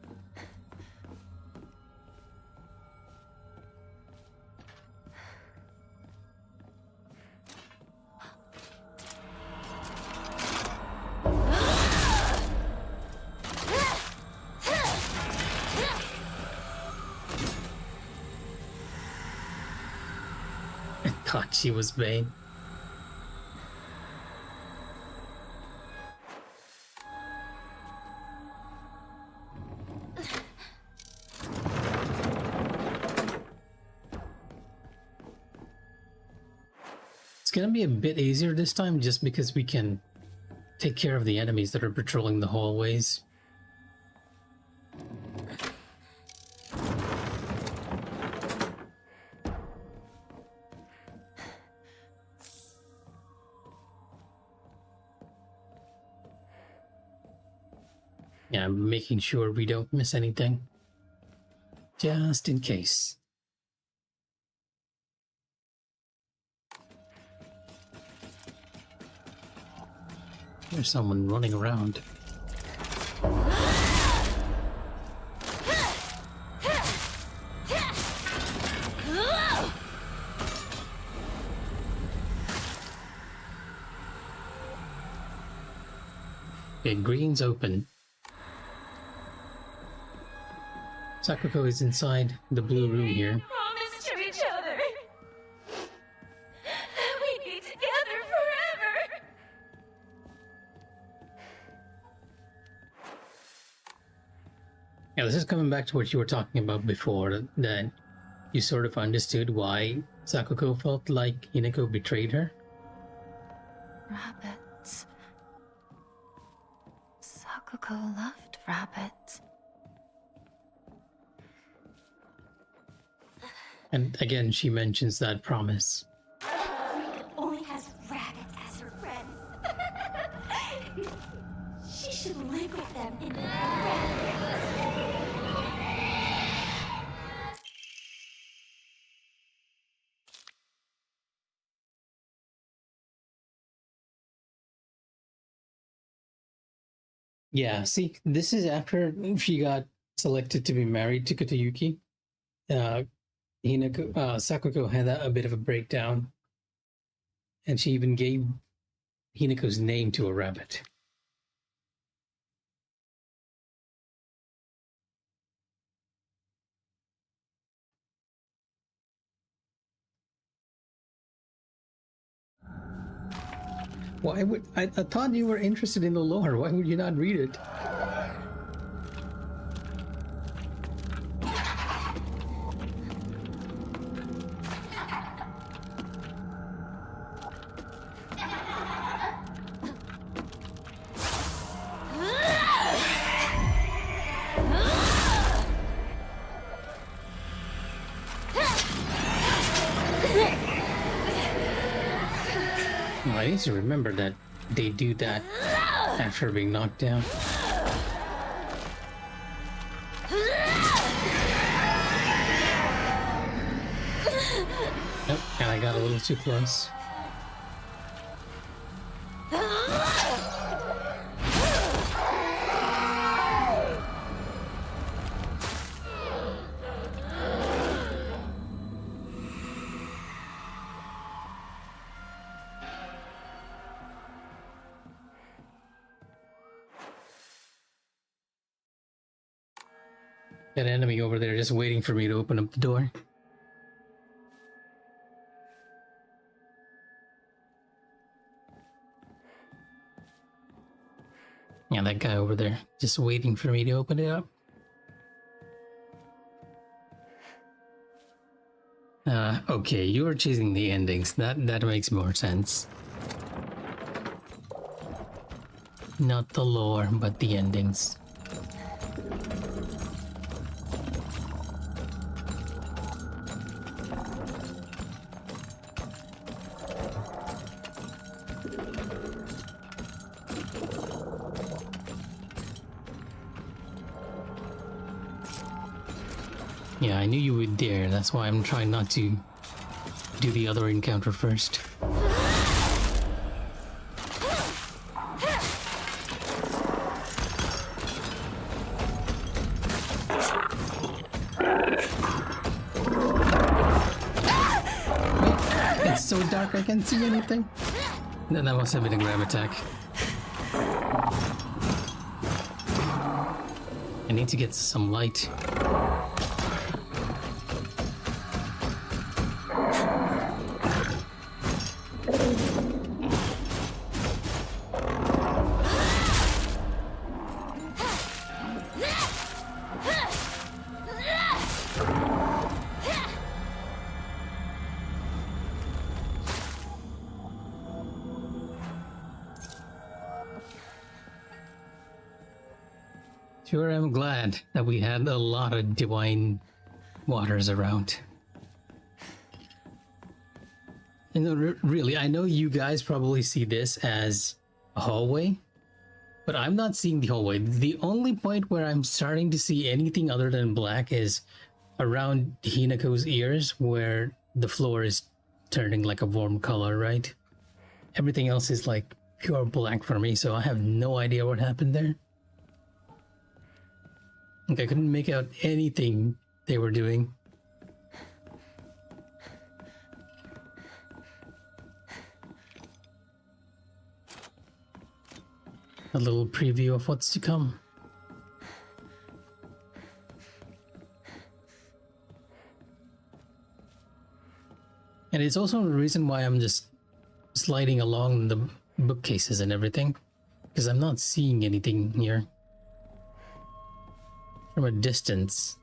I thought she was Bane. It's gonna be a bit easier this time just because we can take care of the enemies that are patrolling the hallways. Yeah, I'm making sure we don't miss anything. Just in case. There's someone running around. Okay, green's open. Sakuko is inside the blue room here. Promise to each other. We'd be together forever. Yeah, this is coming back to what you were talking about before, that you sort of understood why Sakuko felt like Hinako betrayed her. Rabbits. Sakuko loved rabbits. And again, she mentions that promise. Only has rabbits as her friends. She should live with them in Yeah, see, this is after she got selected to be married to Katayuki. Sakuko had a bit of a breakdown, and she even gave Hinako's name to a rabbit. Why would I thought you were interested in the lore? Why would you not read it? I need to remember that they do that after being knocked down. Nope, and I got a little too close. That enemy over there just waiting for me to open up the door. Yeah, that guy over there, just waiting for me to open it up. Okay, you are chasing the endings. That makes more sense. Not the lore, but the endings. Yeah, I knew you would dare. That's why I'm trying not to do the other encounter first. Wait, it's so dark I can't see anything. That must have been a grab attack. I need to get some light. Sure, I'm glad that we had a lot of divine waters around. And really, I know you guys probably see this as a hallway, but I'm not seeing the hallway. The only point where I'm starting to see anything other than black is around Hinako's ears, where the floor is turning like a warm color, right? Everything else is like pure black for me, so I have no idea what happened there. Like, I couldn't make out anything they were doing. A little preview of what's to come. And it's also the reason why I'm just sliding along the bookcases and everything, because I'm not seeing anything here from a distance.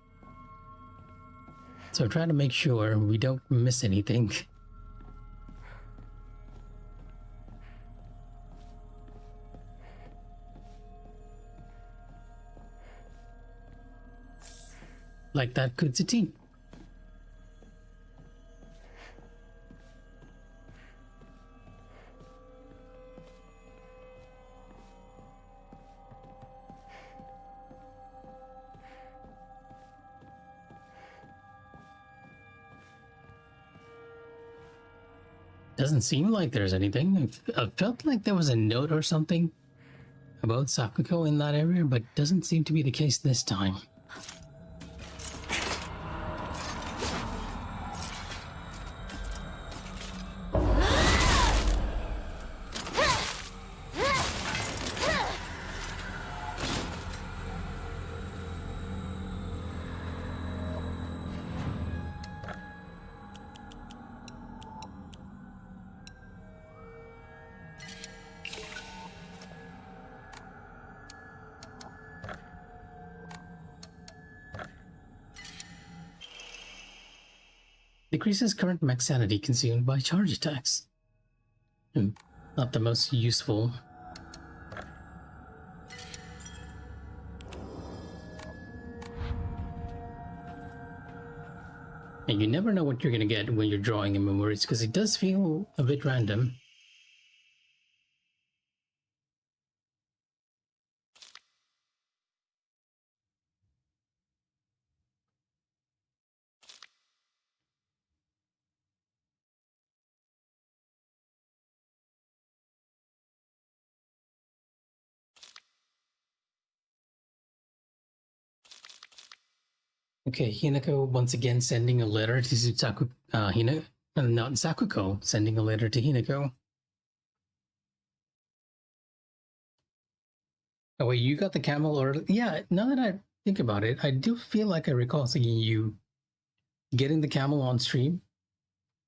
So I'm trying to make sure we don't miss anything. Like that Kutsiti. Doesn't seem like there's anything. I felt like there was a note or something about Sakuko in that area, but doesn't seem to be the case this time. Decreases current max sanity consumed by charge attacks. Not the most useful. And you never know what you're gonna get when you're drawing in memories, because it does feel a bit random. Okay, Hinako once again sending a letter to not Sakuko, sending a letter to Hinako. Oh wait, you got the camel or yeah, now that I think about it, I do feel like I recall seeing you getting the camel on stream.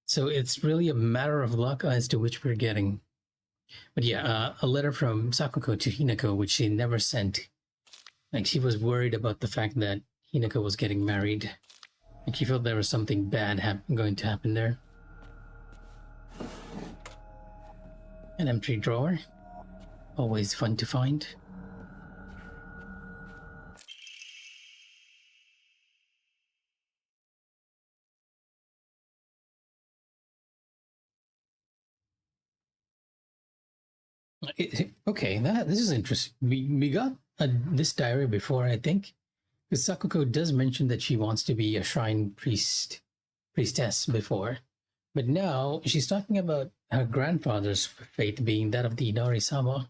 So it's really a matter of luck as to which we're getting. But yeah, a letter from Sakuko to Hinako, which she never sent. Like, she was worried about the fact that Hinako was getting married. Like, she felt there was something bad going to happen there. An empty drawer. Always fun to find. Okay, this is interesting. We got this diary before, I think, because Sakuko does mention that she wants to be a shrine priestess before, but now she's talking about her grandfather's fate being that of the Inari-sama.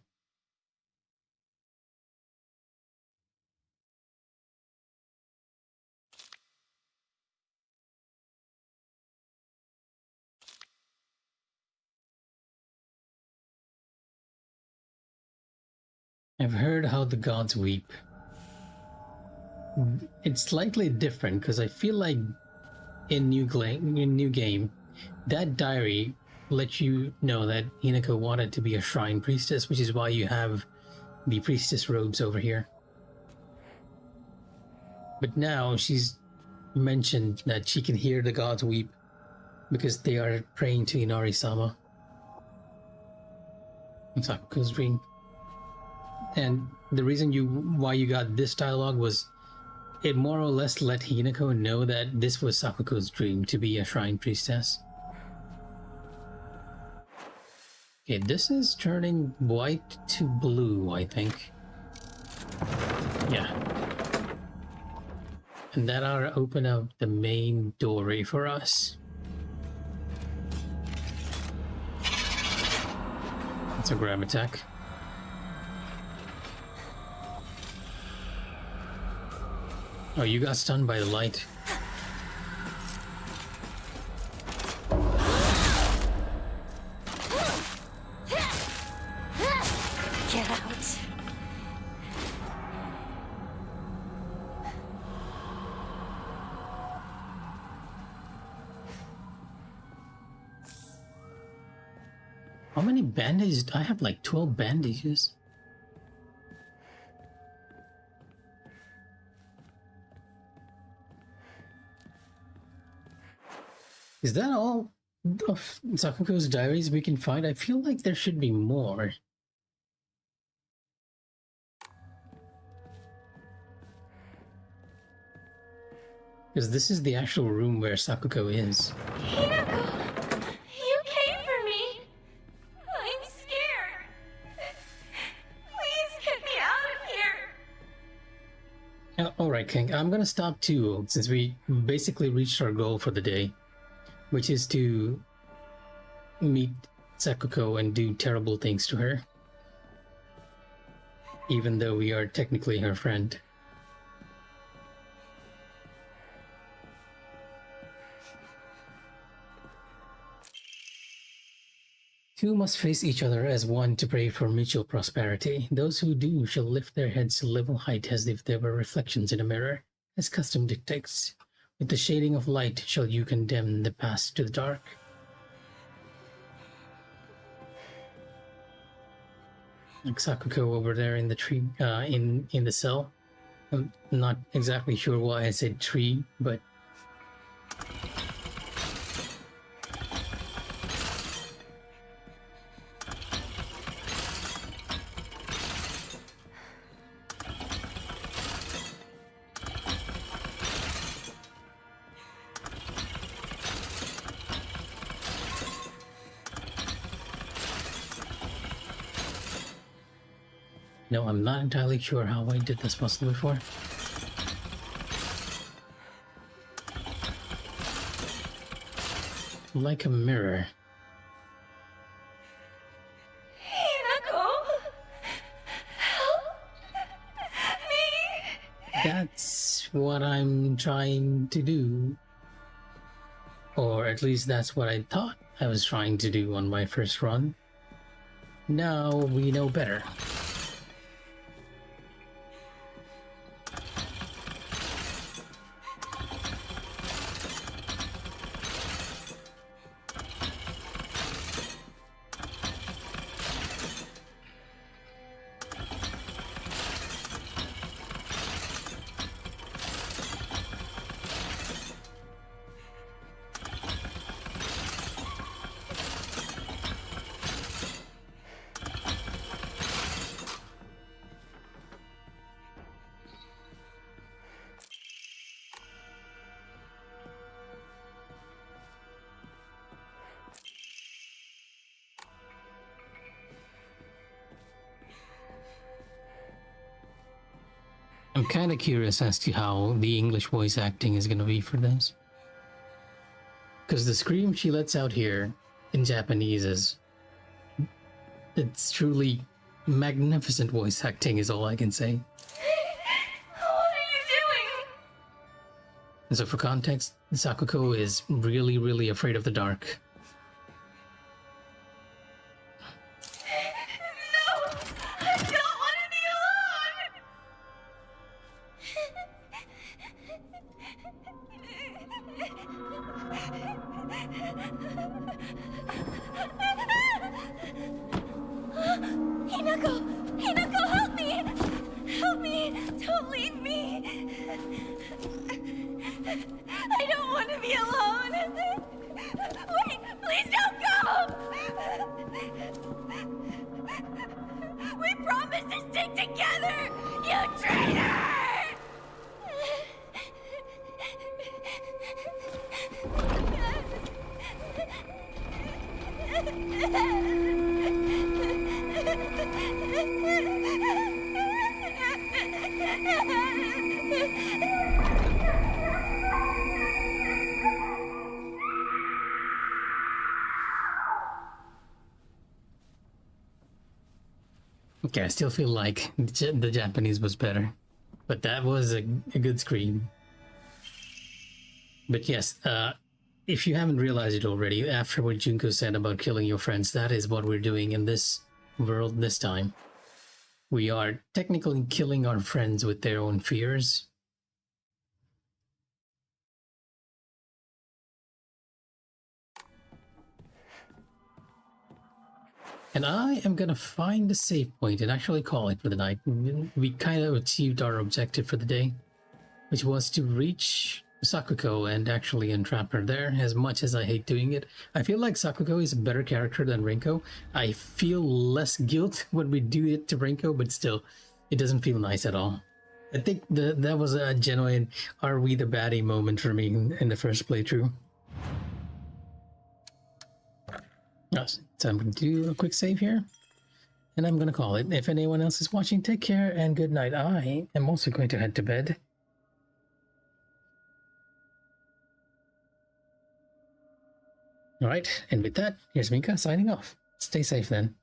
I've heard how the gods weep. It's slightly different because I feel like in New Game, that diary lets you know that Hinako wanted to be a shrine priestess, which is why you have the priestess robes over here. But now she's mentioned that she can hear the gods weep because they are praying to Inari-sama. It's Sakuko's dream. And the reason why you got this dialogue was it more or less let Hinako know that this was Sakuko's dream, to be a shrine priestess. Okay, this is turning white to blue, I think. Yeah. And that ought to open up the main doorway for us. It's a grab attack. Oh, you got stunned by the light. Get out. How many bandages? I have like 12 bandages. Is that all of Sakuko's diaries we can find? I feel like there should be more. Because this is the actual room where Sakuko is. Hinako! You came for me! I'm scared! Please get me out of here! Alright, King, I'm gonna stop too, since we basically reached our goal for the day, which is to meet Sakuko and do terrible things to her, even though we are technically her friend. Two must face each other as one to pray for mutual prosperity. Those who do shall lift their heads to level height as if they were reflections in a mirror, as custom dictates. With the shading of light shall you condemn the past to the dark. Like Sakuko over there in the tree, in the cell. I'm not exactly sure why I said tree, but no, I'm not entirely sure how I did this puzzle before. Like a mirror. Hinako! Help me! That's what I'm trying to do. Or at least that's what I thought I was trying to do on my first run. Now we know better. I'm kind of curious as to how the English voice acting is going to be for this. Because the scream she lets out here in Japanese is... it's truly magnificent voice acting is all I can say. What are you doing? And so for context, Sakuko is really, really afraid of the dark. No! I don't want to be alone! Hinako! Hinako, help me! Help me! Don't leave me! I don't want to be alone! Wait! Please don't go! We promised to stick together! You traitor! Okay, I still feel like the Japanese was better. But that was a good scream. But yes, if you haven't realized it already, after what Junko said about killing your friends, that is what we're doing in this world this time. We are technically killing our friends with their own fears. And I am gonna find a save point and actually call it for the night. We kind of achieved our objective for the day, which was to reach Sakuko and actually entrap her there, as much as I hate doing it. I feel like Sakuko is a better character than Rinko. I feel less guilt when we do it to Rinko, but still, it doesn't feel nice at all. I think that was a genuine "are we the baddie" moment for me in the first playthrough. Yes, so I'm going to do a quick save here, and I'm going to call it. If anyone else is watching, take care and good night. I am also going to head to bed. Alright, and with that, here's Mikh'a signing off. Stay safe then.